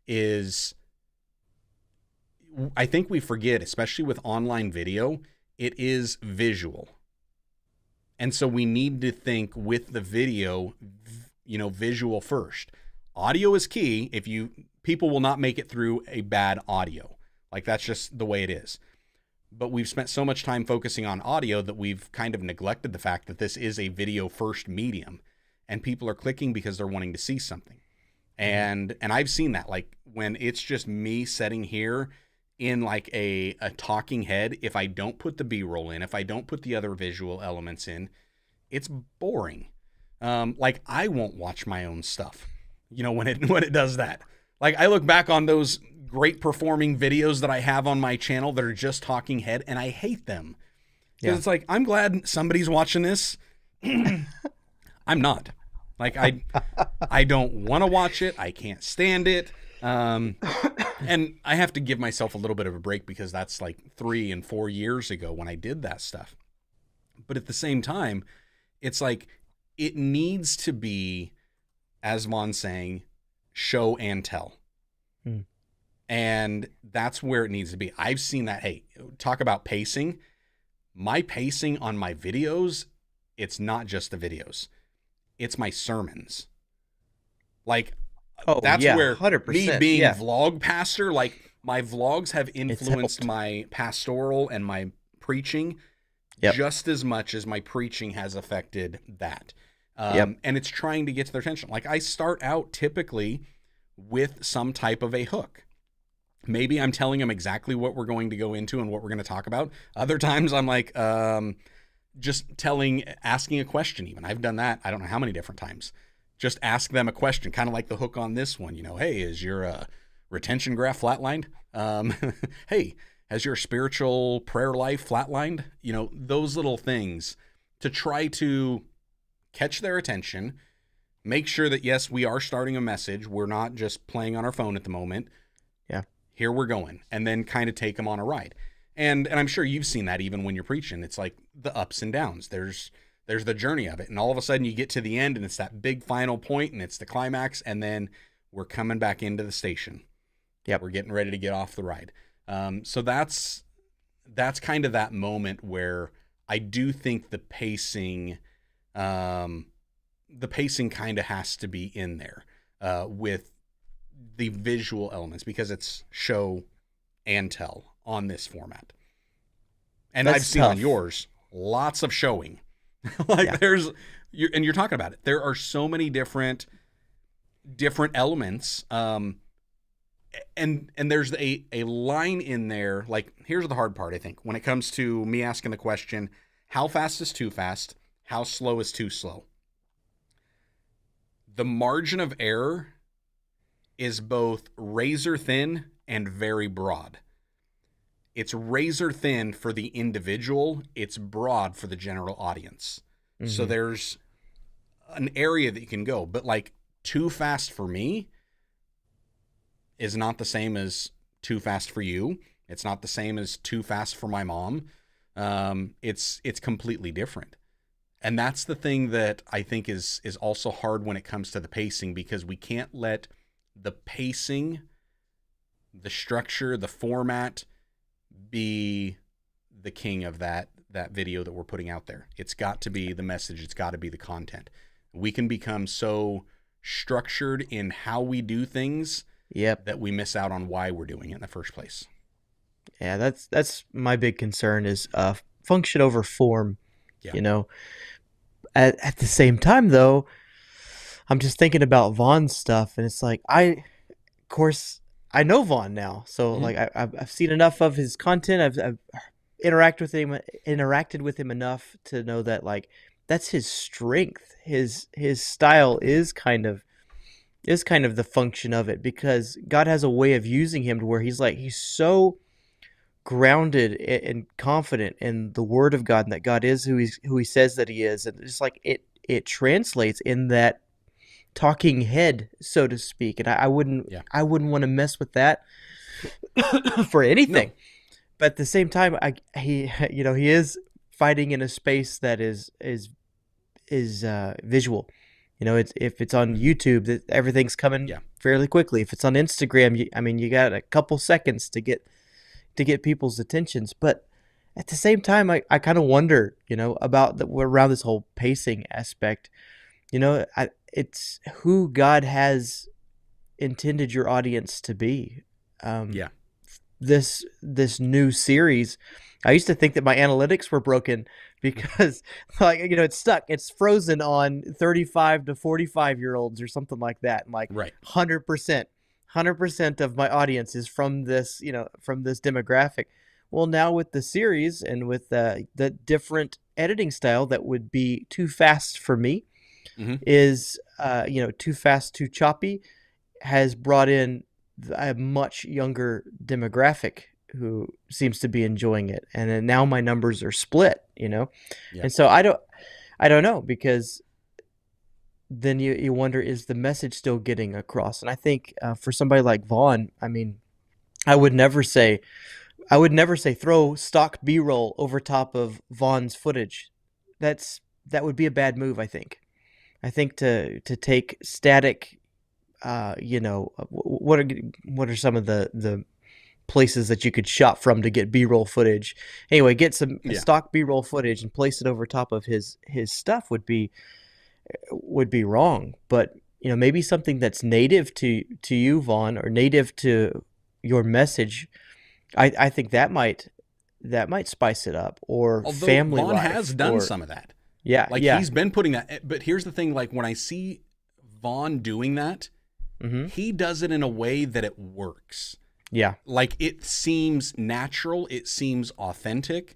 is I think we forget, especially with online video, it is visual. And so we need to think with the video, visual first. Audio is key. People will not make it through a bad audio. Like that's just the way it is. But we've spent so much time focusing on audio that we've kind of neglected the fact that this is a video first medium and people are clicking because they're wanting to see something. And I've seen that, like when it's just me sitting here in like a talking head, if I don't put the B-roll in, if I don't put the other visual elements in, it's boring. Like I won't watch my own stuff, when it does that. Like I look back on those great performing videos that I have on my channel that are just talking head, and I hate them. Because it's like, I'm glad somebody's watching this. I'm not. Like I don't want to watch it. I can't stand it. And I have to give myself a little bit of a break because that's like 3 and 4 years ago when I did that stuff. But at the same time, it's like it needs to be, as Vaughn's saying, show and tell. And that's where it needs to be. I've seen that. Hey, talk about pacing. My pacing on my videos, it's not just the videos. It's my sermons. Like, that's where 100%, me being vlog pastor, like my vlogs have influenced my pastoral and my preaching just as much as my preaching has affected that. And it's trying to get to their attention. Like I start out typically with some type of a hook. Maybe I'm telling them exactly what we're going to go into and what we're going to talk about. Other times I'm like, just asking a question even. I've done that. I don't know how many different times. Just ask them a question, kind of like the hook on this one. Hey, is your retention graph flatlined? Hey, has your spiritual prayer life flatlined? Those little things to try to catch their attention, make sure that, yes, we are starting a message. We're not just playing on our phone at the moment. Yeah. Here we're going. And then kind of take them on a ride. And I'm sure you've seen that even when you're preaching. It's like the ups and downs. There's the journey of it. And all of a sudden you get to the end and it's that big final point and it's the climax. And then we're coming back into the station. Yeah. We're getting ready to get off the ride. So that's kind of that moment where I do think the pacing kind of has to be in there with the visual elements because it's show and tell on this format. And I've seen on yours lots of showing. You're talking about it. There are so many different elements. And there's a line in there. Like, here's the hard part, I think, when it comes to me asking the question, how fast is too fast? How slow is too slow? The margin of error is both razor thin and very broad. It's razor thin for the individual. It's broad for the general audience. Mm-hmm. So there's an area that you can go, but like too fast for me is not the same as too fast for you. It's not the same as too fast for my mom. It's completely different. And that's the thing that I think is also hard when it comes to the pacing, because we can't let the pacing, the structure, the format be the king of that video that we're putting out there. It's got to be the message. It's got to be the content. We can become so structured in how we do things that we miss out on why we're doing it in the first place. Yeah, that's my big concern is function over form. Yeah. At the same time, though, I'm just thinking about Vaughn's stuff, and it's like of course, I know Vaughn now, so like I've seen enough of his content. interacted with him enough to know that like that's his strength. His style is kind of the function of it, because God has a way of using him to where he's so grounded and confident in the Word of God, and that God is who he says that he is, and it's like it translates in that talking head, so to speak. And I wouldn't want to mess with that for anything. No. But at the same time, he is fighting in a space that is visual. If it's on YouTube, everything's coming fairly quickly. If it's on Instagram, you got a couple seconds to get people's attentions. But at the same time, I kind of wonder, about around this whole pacing aspect. It's who God has intended your audience to be. This new series, I used to think that my analytics were broken because it's stuck. It's frozen on 35 to 45-year-olds or something like that. And 100% of my audience is from this demographic. Well, now with the series and with the different editing style that would be too fast for me, is too fast, too choppy, has brought in a much younger demographic who seems to be enjoying it, and then now my numbers are split, and so I don't know, because then you wonder, is the message still getting across? And I think for somebody like Vaughn, I would never say throw stock B-roll over top of Vaughn's footage. That would be a bad move. I think to take static. What are some of the places that you could shot from to get B-roll footage? Anyway, get some stock B-roll footage and place it over top of his stuff would be wrong. But maybe something that's native to you, Vaughn, or native to your message. I think that might spice it up. Or although family Vaughn life has done some of that. He's been putting that. But here's the thing: when I see Vaughn doing that. He does it in a way that it works. Yeah. It seems natural. It seems authentic.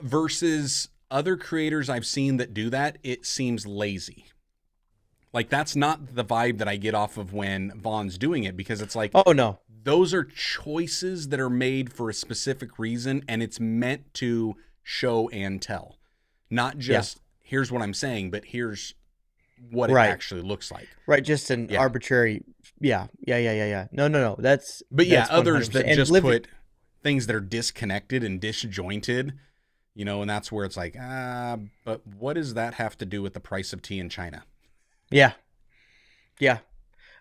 Versus other creators I've seen that do that, it seems lazy. That's not the vibe that I get off of when Vaughn's doing it, because it's oh no, those are choices that are made for a specific reason, and it's meant to show and tell. Not just here's what I'm saying, but here's what it actually looks like. Right, just an arbitrary No. That's others 100%. That just put things that are disconnected and disjointed, and that's where it's but what does that have to do with the price of tea in China? Yeah.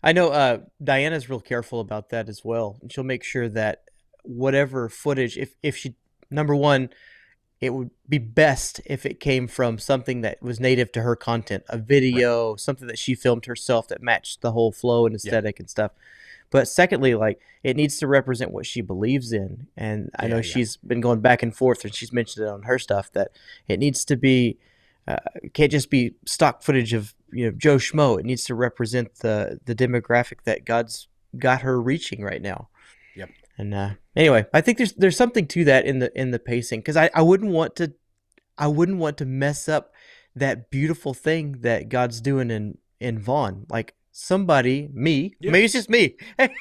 I know Diana's real careful about that as well. And she'll make sure that whatever footage, if she, number one, it would be best if it came from something that was native to her content, a video, something that she filmed herself that matched the whole flow and aesthetic and stuff. But secondly, it needs to represent what she believes in. And I know she's been going back and forth, and she's mentioned it on her stuff, that it needs to be, it can't just be stock footage of Joe Schmo. It needs to represent the demographic that God's got her reaching right now. Yep. And anyway, I think there's something to that in the pacing, because I wouldn't want to mess up that beautiful thing that God's doing in Vaughn. Somebody, me, maybe it's just me, maybe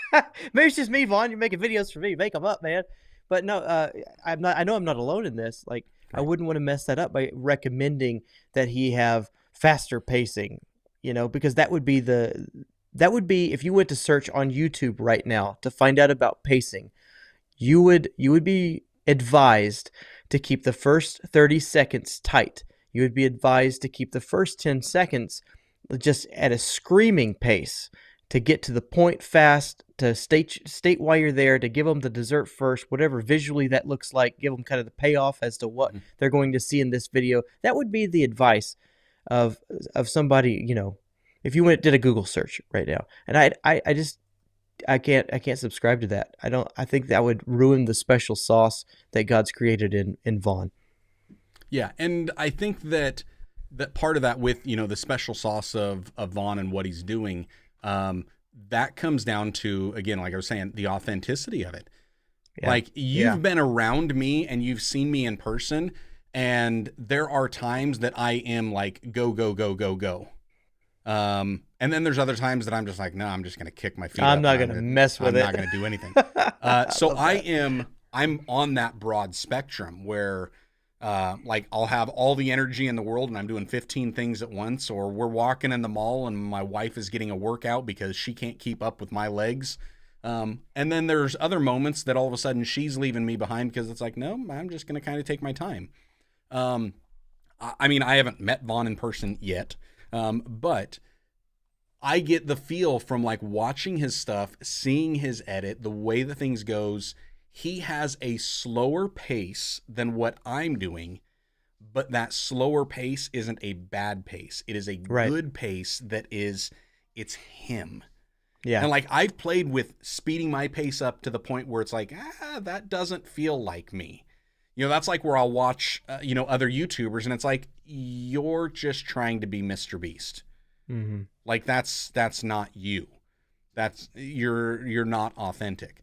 it's just me, Vaughn. You're making videos for me, make them up, man. But no, I'm not. I know I'm not alone in this. I wouldn't want to mess that up by recommending that he have faster pacing, because that would be if you went to search on YouTube right now to find out about pacing, you would be advised to keep the first 30 seconds tight. You would be advised to keep the first 10 seconds just at a screaming pace, to get to the point fast, to state why you're there, to give them the dessert first, whatever visually that looks like, give them kind of the payoff as to what they're going to see in this video. That would be the advice of somebody, if you did a Google search right now. And I can't subscribe to that. I think that would ruin the special sauce that God's created in Vaughn. Yeah, and I think that part of that with, the special sauce of Vaughn and what he's doing, that comes down to, again, like I was saying, the authenticity of it. Yeah. Like you've been around me and you've seen me in person, and there are times that I am like go go go go go. And then there's other times that I'm just like, no, I'm just gonna kick my feet up. I'm not gonna mess with I'm it. not gonna do anything. I So love that. I'm on that broad spectrum where like I'll have all the energy in the world and I'm doing 15 things at once, or we're walking in the mall and my wife is getting a workout because she can't keep up with my legs. And then there's other moments that all of a sudden she's leaving me behind because it's like, no, I'm just going to kind of take my time. I mean, I haven't met Vaughn in person yet, but I get the feel from like watching his stuff, seeing his edit, the way that things goes. He has a slower pace than what I'm doing, but that slower pace isn't a bad pace. It is a good pace that is, it's him. Yeah. And like I've played with speeding my pace up to the point where it's like, that doesn't feel like me. You know, that's like where I'll watch, other YouTubers and it's like, you're just trying to be Mr. Beast. Mm-hmm. Like that's not you. You're not authentic.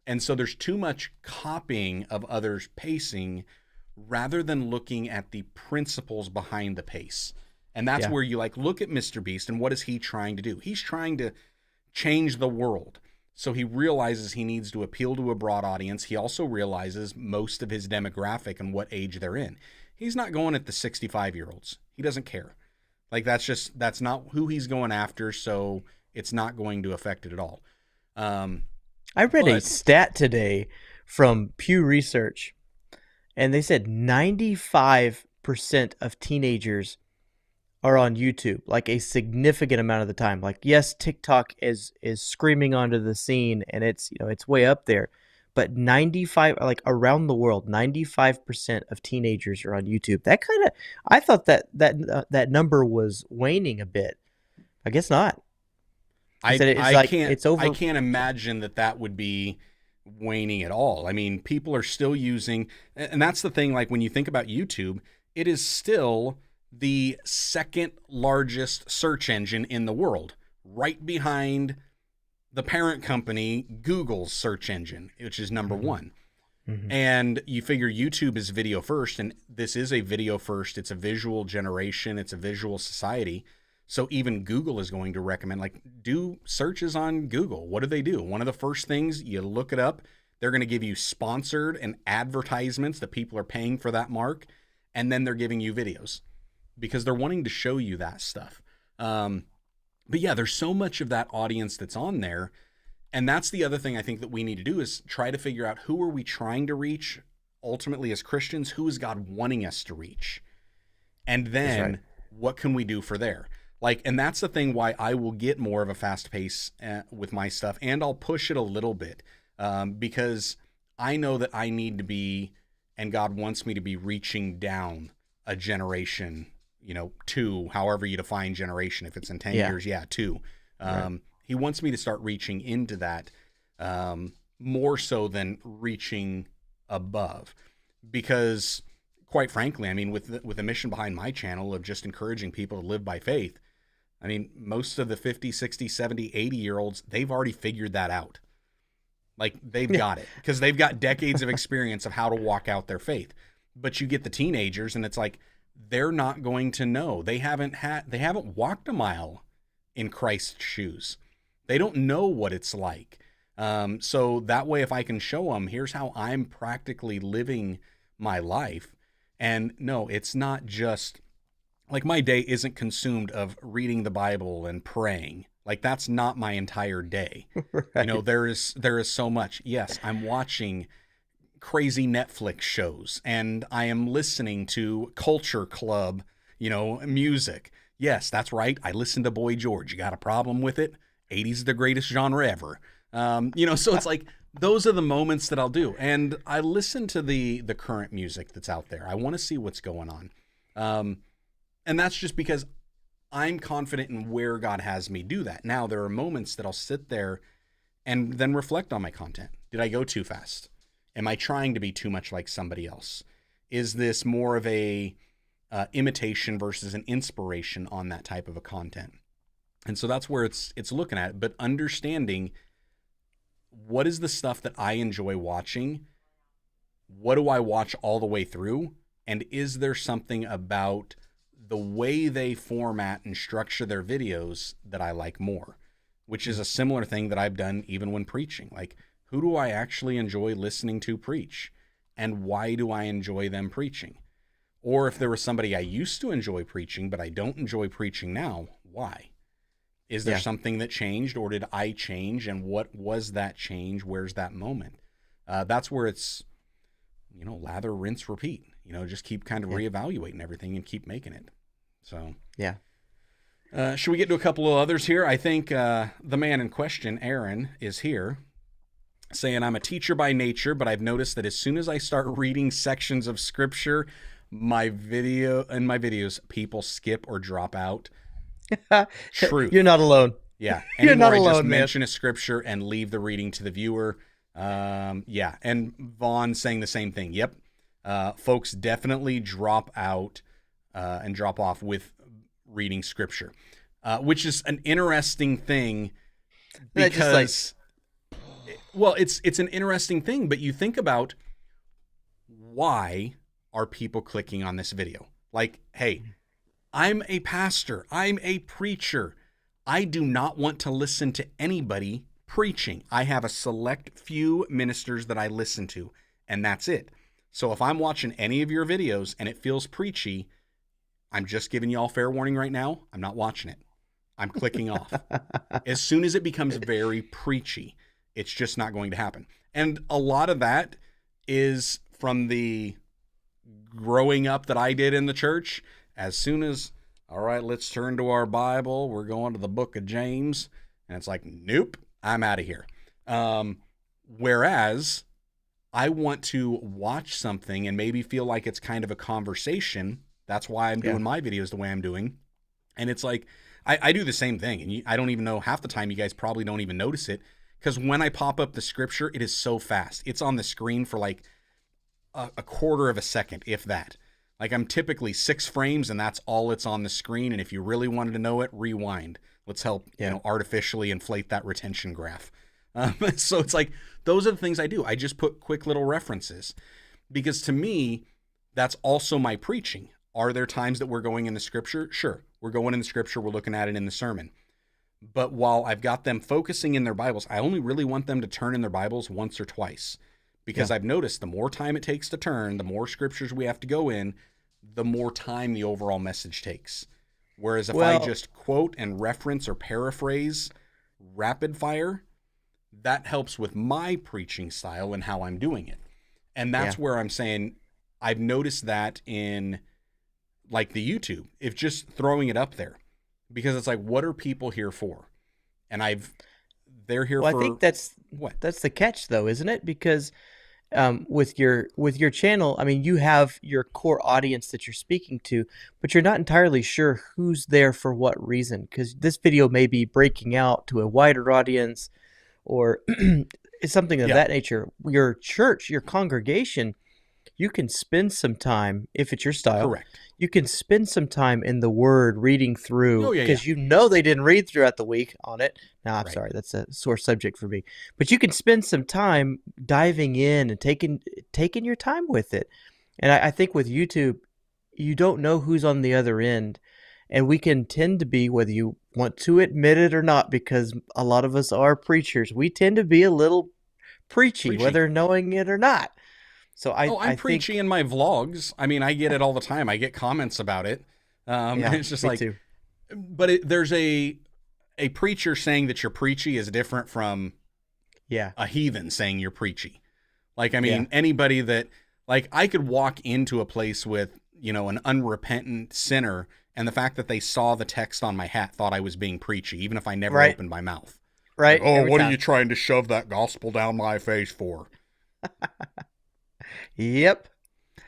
And so there's too much copying of others' pacing rather than looking at the principles behind the pace. And that's where you like look at Mr. Beast and what is he trying to do? He's trying to change the world. So he realizes he needs to appeal to a broad audience. He also realizes most of his demographic and what age they're in. He's not going at the 65-year-olds. He doesn't care. Like that's not who he's going after, so it's not going to affect it at all. I read a stat today from Pew Research, and they said 95% of teenagers are on YouTube, like a significant amount of the time. Like, yes, TikTok is screaming onto the scene, and it's it's way up there, but 95, like around the world, 95% of teenagers are on YouTube. That kind of, I thought that number was waning a bit. I guess not. I can't imagine that would be waning at all. I mean, people are still using, and that's the thing, like when you think about YouTube, it is still the second largest search engine in the world, right behind the parent company, Google's search engine, which is number one. Mm-hmm. And you figure YouTube is video first, and this is a video first. It's a visual generation. It's a visual society. So even Google is going to recommend, like, do searches on Google. What do? One of the first things, you look it up, they're going to give you sponsored and advertisements that people are paying for that mark, and then they're giving you videos because they're wanting to show you that stuff. But yeah, there's so much of that audience that's on there, and that's the other thing I think that we need to do is try to figure out who are we trying to reach ultimately as Christians, who is God wanting us to reach, and then what can we do for there? Like, and that's the thing why I will get more of a fast pace with my stuff, and I'll push it a little bit because I know that I need to be, and God wants me to be reaching down a generation, 2, however you define generation. If it's in 10 years, 2. He wants me to start reaching into that more so than reaching above, because quite frankly, I mean, with the mission behind my channel of just encouraging people to live by faith, I mean, most of the 50, 60, 70, 80-year-olds, they've already figured that out. Like, they've got it because they've got decades of experience of how to walk out their faith. But you get the teenagers and it's like, they're not going to know. They haven't walked a mile in Christ's shoes. They don't know what it's like. So that way, if I can show them, here's how I'm practically living my life. And no, it's not just like my day isn't consumed of reading the Bible and praying. Like, that's not my entire day. Right. There is so much. Yes, I'm watching crazy Netflix shows and I am listening to Culture Club, music. Yes, that's right. I listen to Boy George. You got a problem with it? 80s is the greatest genre ever. So it's like, those are the moments that I'll do. And I listen to the current music that's out there. I want to see what's going on. And that's just because I'm confident in where God has me do that. Now, there are moments that I'll sit there and then reflect on my content. Did I go too fast? Am I trying to be too much like somebody else? Is this more of a imitation versus an inspiration on that type of a content? And so that's where it's looking at it, but understanding what is the stuff that I enjoy watching? What do I watch all the way through? And is there something about the way they format and structure their videos that I like more? Which is a similar thing that I've done even when preaching. Like, who do I actually enjoy listening to preach? And why do I enjoy them preaching? Or if there was somebody I used to enjoy preaching, but I don't enjoy preaching now, why? Is there something that changed, or did I change? And what was that change? Where's that moment? That's where it's, lather, rinse, repeat. Just keep kind of reevaluating everything and keep making it. So, yeah. Should we get to a couple of others here? I think the man in question, Aaron, is here saying, I'm a teacher by nature, but I've noticed that as soon as I start reading sections of scripture, my videos, people skip or drop out. Truth. You're not alone. Yeah. You're not alone, I just man. mention a scripture and leave the reading to the viewer. Yeah. And Vaughn saying the same thing. Yep. Folks definitely drop out and drop off with reading scripture, which is an interesting thing because, it's an interesting thing, but you think about why are people clicking on this video? Like, hey, I'm a pastor. I'm a preacher. I do not want to listen to anybody preaching. I have a select few ministers that I listen to, and that's it. So if I'm watching any of your videos and it feels preachy, I'm just giving y'all fair warning right now. I'm not watching it. I'm clicking off. As soon as it becomes very preachy, it's just not going to happen. And a lot of that is from the growing up that I did in the church. As soon as, all right, let's turn to our Bible. We're going to the book of James. And it's like, nope, I'm out of here. Whereas I want to watch something and maybe feel like it's kind of a conversation. That's why I'm doing my videos the way I'm doing. And it's like, I do the same thing. And I don't even know, half the time you guys probably don't even notice it. Because when I pop up the scripture, it is so fast. It's on the screen for like a quarter of a second, if that. Like, I'm typically 6 frames and that's all it's on the screen. And if you really wanted to know it, rewind. Let's help artificially inflate that retention graph. So it's like, those are the things I do. I just put quick little references because to me, that's also my preaching. Are there times that we're going in the scripture? Sure. We're going in the scripture. We're looking at it in the sermon. But while I've got them focusing in their Bibles, I only really want them to turn in their Bibles once or twice. Because I've noticed the more time it takes to turn, the more scriptures we have to go in, the more time the overall message takes. Whereas if I just quote and reference or paraphrase rapid fire, that helps with my preaching style and how I'm doing it. And that's where I'm saying I've noticed that in like the YouTube, if just throwing it up there, because it's like, what are people here for? And they're here for. I think that's the catch though, isn't it? Because with your channel, I mean, you have your core audience that you're speaking to, but you're not entirely sure who's there for what reason. Because this video may be breaking out to a wider audience, or it's something of that nature. Your church, your congregation, you can spend some time, if it's your style. Correct. You can spend some time in the Word reading through because they didn't read throughout the week on it. Now, I'm sorry, that's a sore subject for me. But you can spend some time diving in and taking your time with it. And I think with YouTube, you don't know who's on the other end. And we can tend to be, whether you want to admit it or not, because a lot of us are preachers, we tend to be a little preachy. Whether knowing it or not. So I'm preachy in my vlogs. I mean, I get it all the time. I get comments about it. It's just like, too. But there's a preacher saying that you're preachy is different from a heathen saying you're preachy. Like, I mean, anybody that, like, I could walk into a place with, an unrepentant sinner, and the fact that they saw the text on my hat thought I was being preachy, even if I never opened my mouth. Right. Like, what are you trying to shove that gospel down my face for? Yep.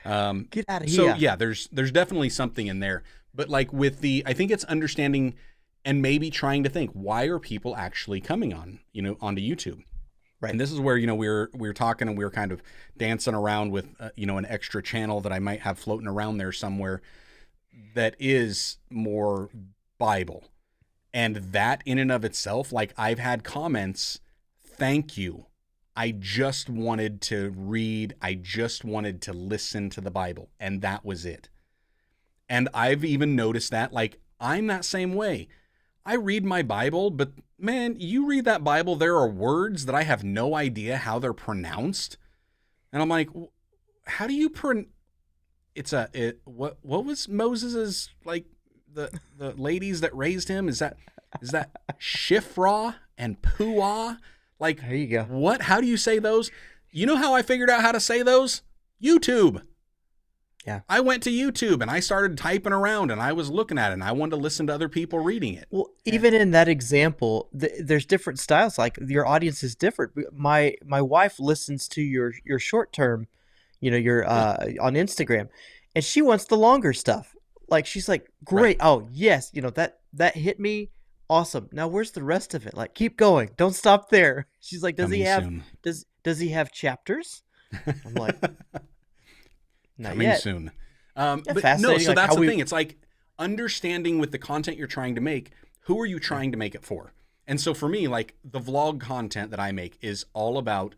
Get out of here. So there's definitely something in there, but like with I think it's understanding and maybe trying to think, why are people actually coming on, onto YouTube? Right. And this is where, we were talking and we were kind of dancing around with, an extra channel that I might have floating around there somewhere that is more Bible. And that in and of itself, like, I've had comments, thank you I just wanted to read. I just wanted to listen to the Bible, and that was it. And I've even noticed that, like, I'm that same way. I read my Bible, but man, you read that Bible, there are words that I have no idea how they're pronounced. And I'm like, how do you what was Moses's, like, the ladies that raised him? Is that Shifra and Puah? Like, There you go. what? How do you say those? You know how I figured out how to say those? YouTube. Yeah. I went to YouTube and I started typing around and I was looking at it and I wanted to listen to other people reading it. Well, even in that example, there's different styles. Like your audience is different. My wife listens to your short term, your on Instagram, and she wants the longer stuff. Like she's like, great. Right. Oh yes, that hit me. Awesome. Now where's the rest of it? Like keep going. Don't stop there. She's like, does he have chapters? I'm like, not Coming yet. soon. Yeah, But no, fascinating, so like that's how the thing. It's like understanding with the content you're trying to make, who are you trying to make it for? And so for me, like the vlog content that I make is all about,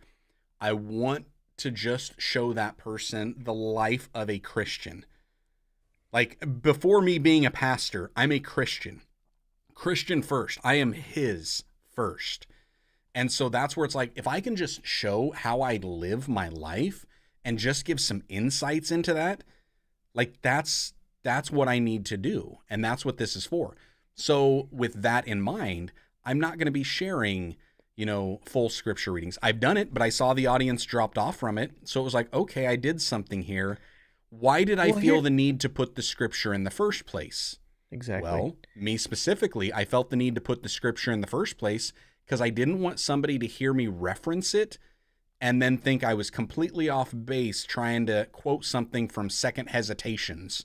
I want to just show that person the life of a Christian. Like before me being a pastor, I'm a Christian. Christian first. I am his first. And so that's where it's like, if I can just show how I live my life and just give some insights into that, like that's what I need to do. And that's what this is for. So with that in mind, I'm not going to be sharing, full scripture readings. I've done it, but I saw the audience dropped off from it. So it was like, okay, I did something here. Why did I feel the need to put the scripture in the first place? Exactly. Well, me specifically, I felt the need to put the scripture in the first place because I didn't want somebody to hear me reference it and then think I was completely off base trying to quote something from Second Hesitations.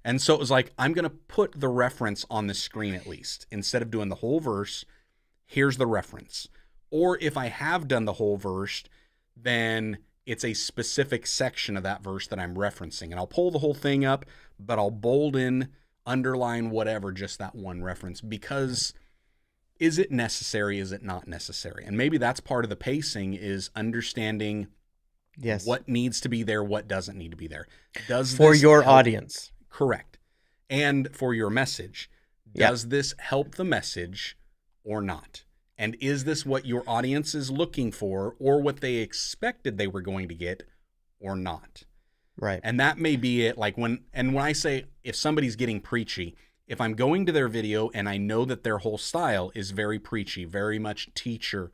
And so it was like, I'm going to put the reference on the screen at least. Instead of doing the whole verse, here's the reference. Or if I have done the whole verse, then it's a specific section of that verse that I'm referencing. And I'll pull the whole thing up, but I'll bold in, underline, whatever, just that one reference. Because is it necessary? Is it not necessary? And maybe that's part of the pacing, is understanding what needs to be there, what doesn't need to be there. Does for this your help? audience. Correct. And for your message. Does this help the message or not? And is this what your audience is looking for or what they expected they were going to get or not? Right. And that may be it. Like when I say, if somebody's getting preachy, if I'm going to their video and I know that their whole style is very preachy, very much teacher,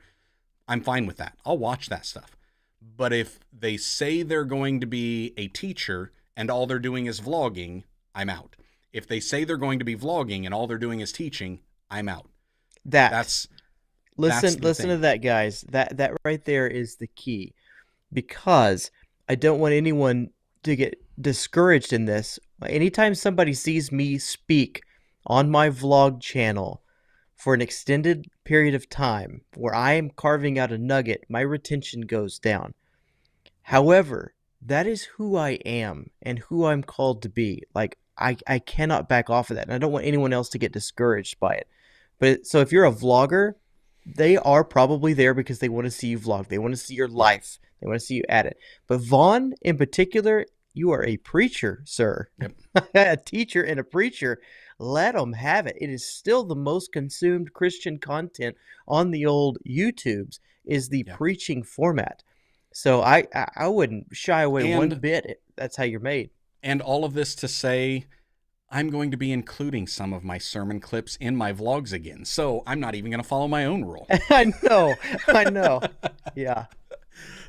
I'm fine with that. I'll watch that stuff. But if they say they're going to be a teacher and all they're doing is vlogging, I'm out. If they say they're going to be vlogging and all they're doing is teaching, I'm out. Listen to that, guys. That right there is the key, because I don't want anyone to get discouraged in this. Anytime somebody sees me speak on my vlog channel for an extended period of time where I am carving out a nugget, my retention goes down. However, that is who I am and who I'm called to be. Like I cannot back off of that. And I don't want anyone else to get discouraged by it. But so if you're a vlogger, they are probably there because they want to see you vlog. They want to see your life. They want to see you at it. But Vaughn, in particular, you are a preacher, sir. Yep. A teacher and a preacher. Let them have it. It is still the most consumed Christian content on the old YouTubes is the preaching format. So I wouldn't shy away one bit. That's how you're made. And all of this to say, I'm going to be including some of my sermon clips in my vlogs again. So I'm not even going to follow my own rule. I know. Yeah.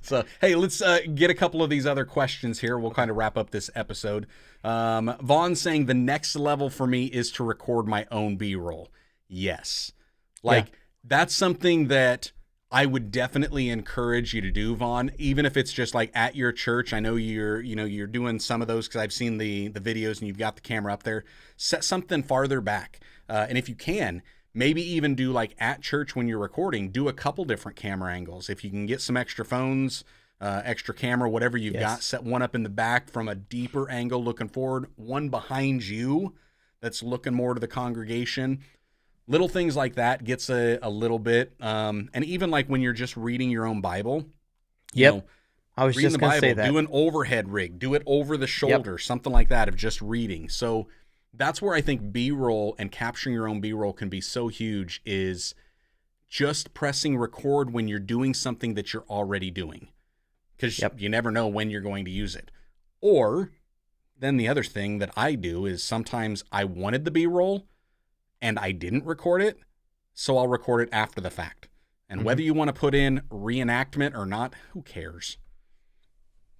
So, hey, let's get a couple of these other questions here. We'll kind of wrap up this episode. Vaughn's saying the next level for me is to record my own B-roll. Yes. That's something that I would definitely encourage you to do, Vaughn, even if it's just like at your church. I know you're doing some of those because I've seen the videos and you've got the camera up there. Set something farther back. And if you can, maybe even do like at church when you're recording, do a couple different camera angles. If you can get some extra phones, extra camera, whatever you've got, set one up in the back from a deeper angle looking forward, one behind you that's looking more to the congregation. Little things like that gets a little bit. And even like when you're just reading your own Bible, You Yep. know, I was reading just the going to say Bible, that. do an overhead rig, do it over the shoulder, something like that of just reading. So that's where I think B-roll and capturing your own B-roll can be so huge, is just pressing record when you're doing something that you're already doing, because you never know when you're going to use it. Or then the other thing that I do is sometimes I wanted the B-roll and I didn't record it, so I'll record it after the fact. And whether you want to put in reenactment or not, who cares?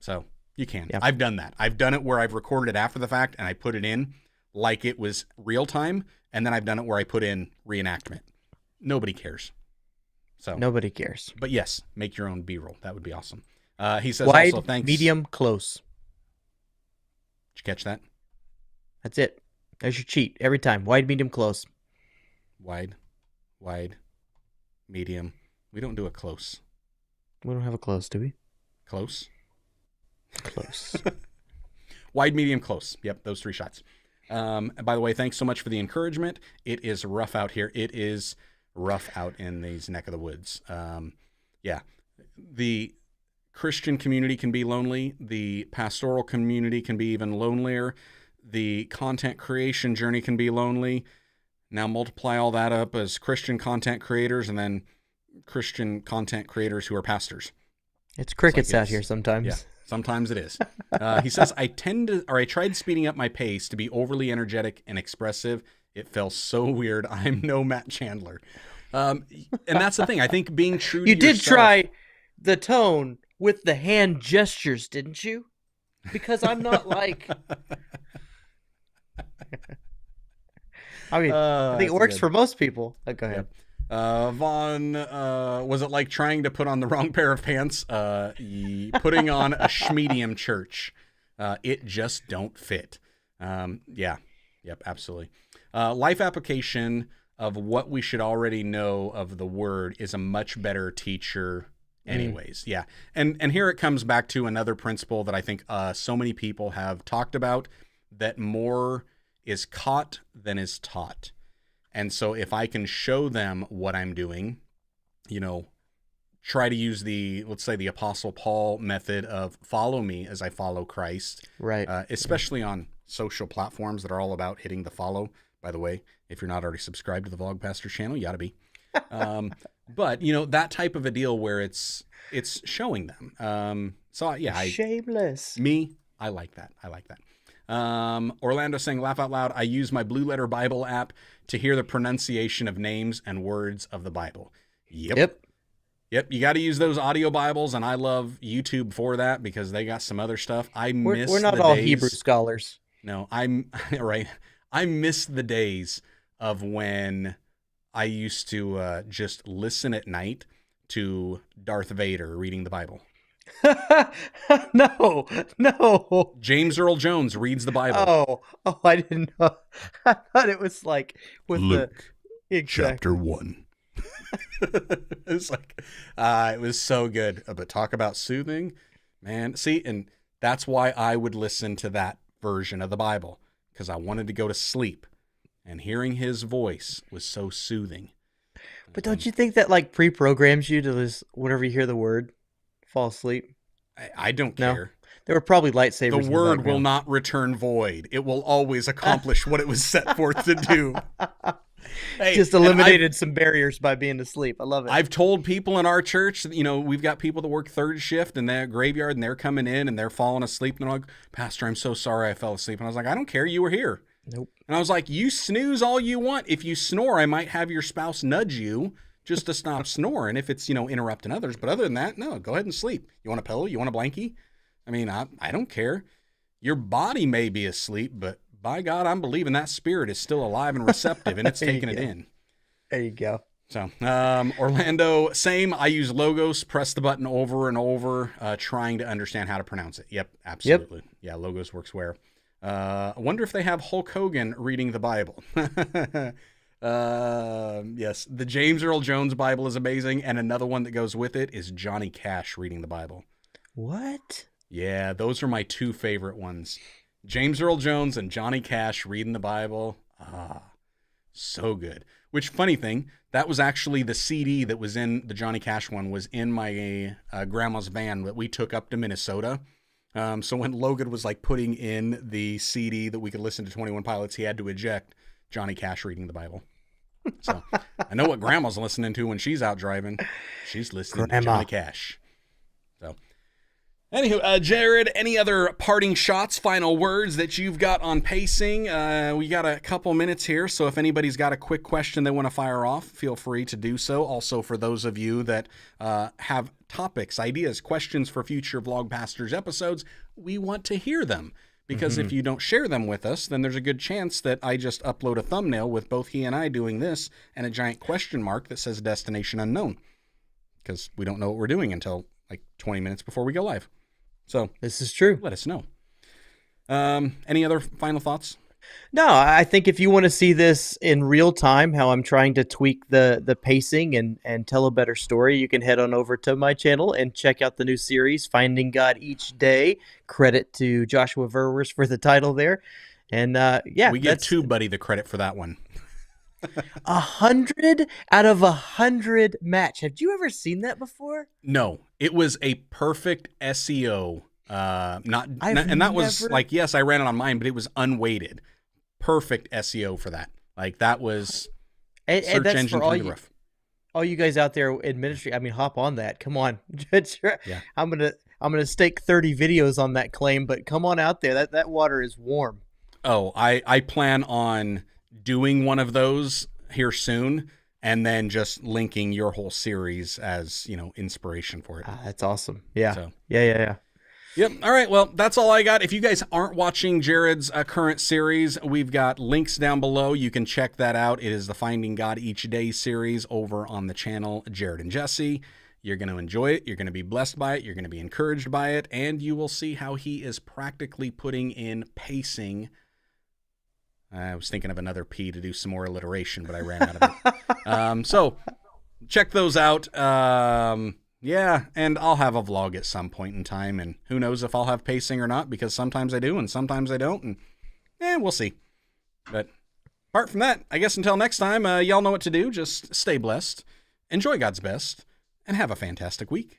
So you can. Yep. I've done that. I've done it where I've recorded it after the fact and I put it in like it was real time. And then I've done it where I put in reenactment. Nobody cares. So Nobody cares. But yes, make your own B-roll. That would be awesome. He says Wide, also, thanks. medium, close. Did you catch that? That's it. There's your cheat every time. Wide, medium, close. Wide, medium. We don't do a close. We don't have a close, do we? Close? Close. Wide, medium, close. Yep, those 3 shots. And by the way, thanks so much for the encouragement. It is rough out here. It is rough out in these neck of the woods. Yeah, the Christian community can be lonely. The pastoral community can be even lonelier. The content creation journey can be lonely. Now multiply all that up as Christian content creators and then Christian content creators who are pastors. It's crickets out here sometimes. Yeah, sometimes it is. He says, I tried speeding up my pace to be overly energetic and expressive. It felt so weird. I'm no Matt Chandler. And that's the thing. I think being true to You did yourself, try the tone with the hand gestures, didn't you? Because I'm not like... I mean, I think it works for most people. Go ahead. Vaughn, was it like trying to put on the wrong pair of pants? Putting on a schmedium church. It just don't fit. Yeah. Yep, absolutely. Life application of what we should already know of the word is a much better teacher anyways. Yeah. And here it comes back to another principle that I think so many people have talked about, that more is caught than is taught. And so if I can show them what I'm doing, try to use let's say the Apostle Paul method of follow me as I follow Christ. Right. Especially on social platforms that are all about hitting the follow. By the way, if you're not already subscribed to the Vlog Pastor channel, you ought to be. But that type of a deal where it's showing them. So yeah, shameless. I like that. Orlando saying, laugh out loud. I use my Blue Letter Bible app to hear the pronunciation of names and words of the Bible. Yep. You got to use those audio Bibles, and I love YouTube for that because they got some other stuff. We're not all Hebrew scholars. No, I'm right. I miss the days of when I used to just listen at night to Darth Vader reading the Bible. No. James Earl Jones reads the Bible. Oh, I didn't know. I thought it was like with Luke, chapter 1. It's like, it was so good. But talk about soothing, man. See, and that's why I would listen to that version of the Bible, because I wanted to go to sleep, and hearing his voice was so soothing. But don't you think that like pre-programs you to just whenever you hear the word, fall asleep? I don't care. There were probably lightsabers. The word will not return void. It will always accomplish what it was set forth to do. Hey, just eliminated some barriers by being asleep. I love it. I've told people in our church, we've got people that work third shift in that graveyard, and they're coming in and they're falling asleep. And they're like, Pastor, I'm so sorry I fell asleep. And I was like, I don't care. You were here. Nope. And I was like, you snooze all you want. If you snore, I might have your spouse nudge you just to stop snoring if it's, interrupting others. But other than that, no, go ahead and sleep. You want a pillow? You want a blankie? I mean, I don't care. Your body may be asleep, but by God, I'm believing that spirit is still alive and receptive, and it's taking it in. There you go. So, Orlando, same. I use Logos, press the button over and over, trying to understand how to pronounce it. Yep, absolutely. Yep. Yeah, Logos works where. I wonder if they have Hulk Hogan reading the Bible. Yes, the James Earl Jones Bible is amazing, and another one that goes with it is Johnny Cash reading the Bible. What? Yeah, those are my 2 favorite ones. James Earl Jones and Johnny Cash reading the Bible. So good. Which, funny thing, that was actually the CD that was in the Johnny Cash one, was in my grandma's van that we took up to Minnesota. So when Logan was like putting in the CD that we could listen to 21 Pilots, he had to eject Johnny Cash reading the Bible. So I know what grandma's listening to when she's out driving. She's listening to Johnny Cash. So anywho, Jarrod, any other parting shots, final words that you've got on pacing? We got a couple minutes here, so if anybody's got a quick question they want to fire off, feel free to do so. Also, for those of you that have topics, ideas, questions for future Vlogpastors episodes, we want to hear them. Because if you don't share them with us, then there's a good chance that I just upload a thumbnail with both he and I doing this and a giant question mark that says Destination Unknown. Because we don't know what we're doing until like 20 minutes before we go live. So this is true. Let us know. Any other final thoughts? No, I think if you want to see this in real time, how I'm trying to tweak the pacing and tell a better story, you can head on over to my channel and check out the new series, Finding God Each Day. Credit to Joshua Verwers for the title there. And we give TubeBuddy the credit for that one. 100 out of 100 match. Have you ever seen that before? No, it was a perfect SEO. That was like, yes, I ran it on mine, but it was unweighted. Perfect SEO for that. Like that was search engine through the roof. All you guys out there in ministry, I mean, hop on that. Come on. Yeah. I'm gonna stake 30 videos on that claim, but come on out there. That water is warm. Oh, I plan on doing one of those here soon, and then just linking your whole series as, inspiration for it. That's awesome. Yeah. So. Yeah. Yep. All right. Well, that's all I got. If you guys aren't watching Jarrod's current series, we've got links down below. You can check that out. It is the Finding God Each Day series over on the channel Jarrod and Jesse. You're going to enjoy it. You're going to be blessed by it. You're going to be encouraged by it. And you will see how he is practically putting in pacing. I was thinking of another P to do some more alliteration, but I ran out of it. So check those out. Yeah, and I'll have a vlog at some point in time, and who knows if I'll have pacing or not, because sometimes I do and sometimes I don't, and we'll see. But apart from that, I guess until next time, y'all know what to do. Just stay blessed, enjoy God's best, and have a fantastic week.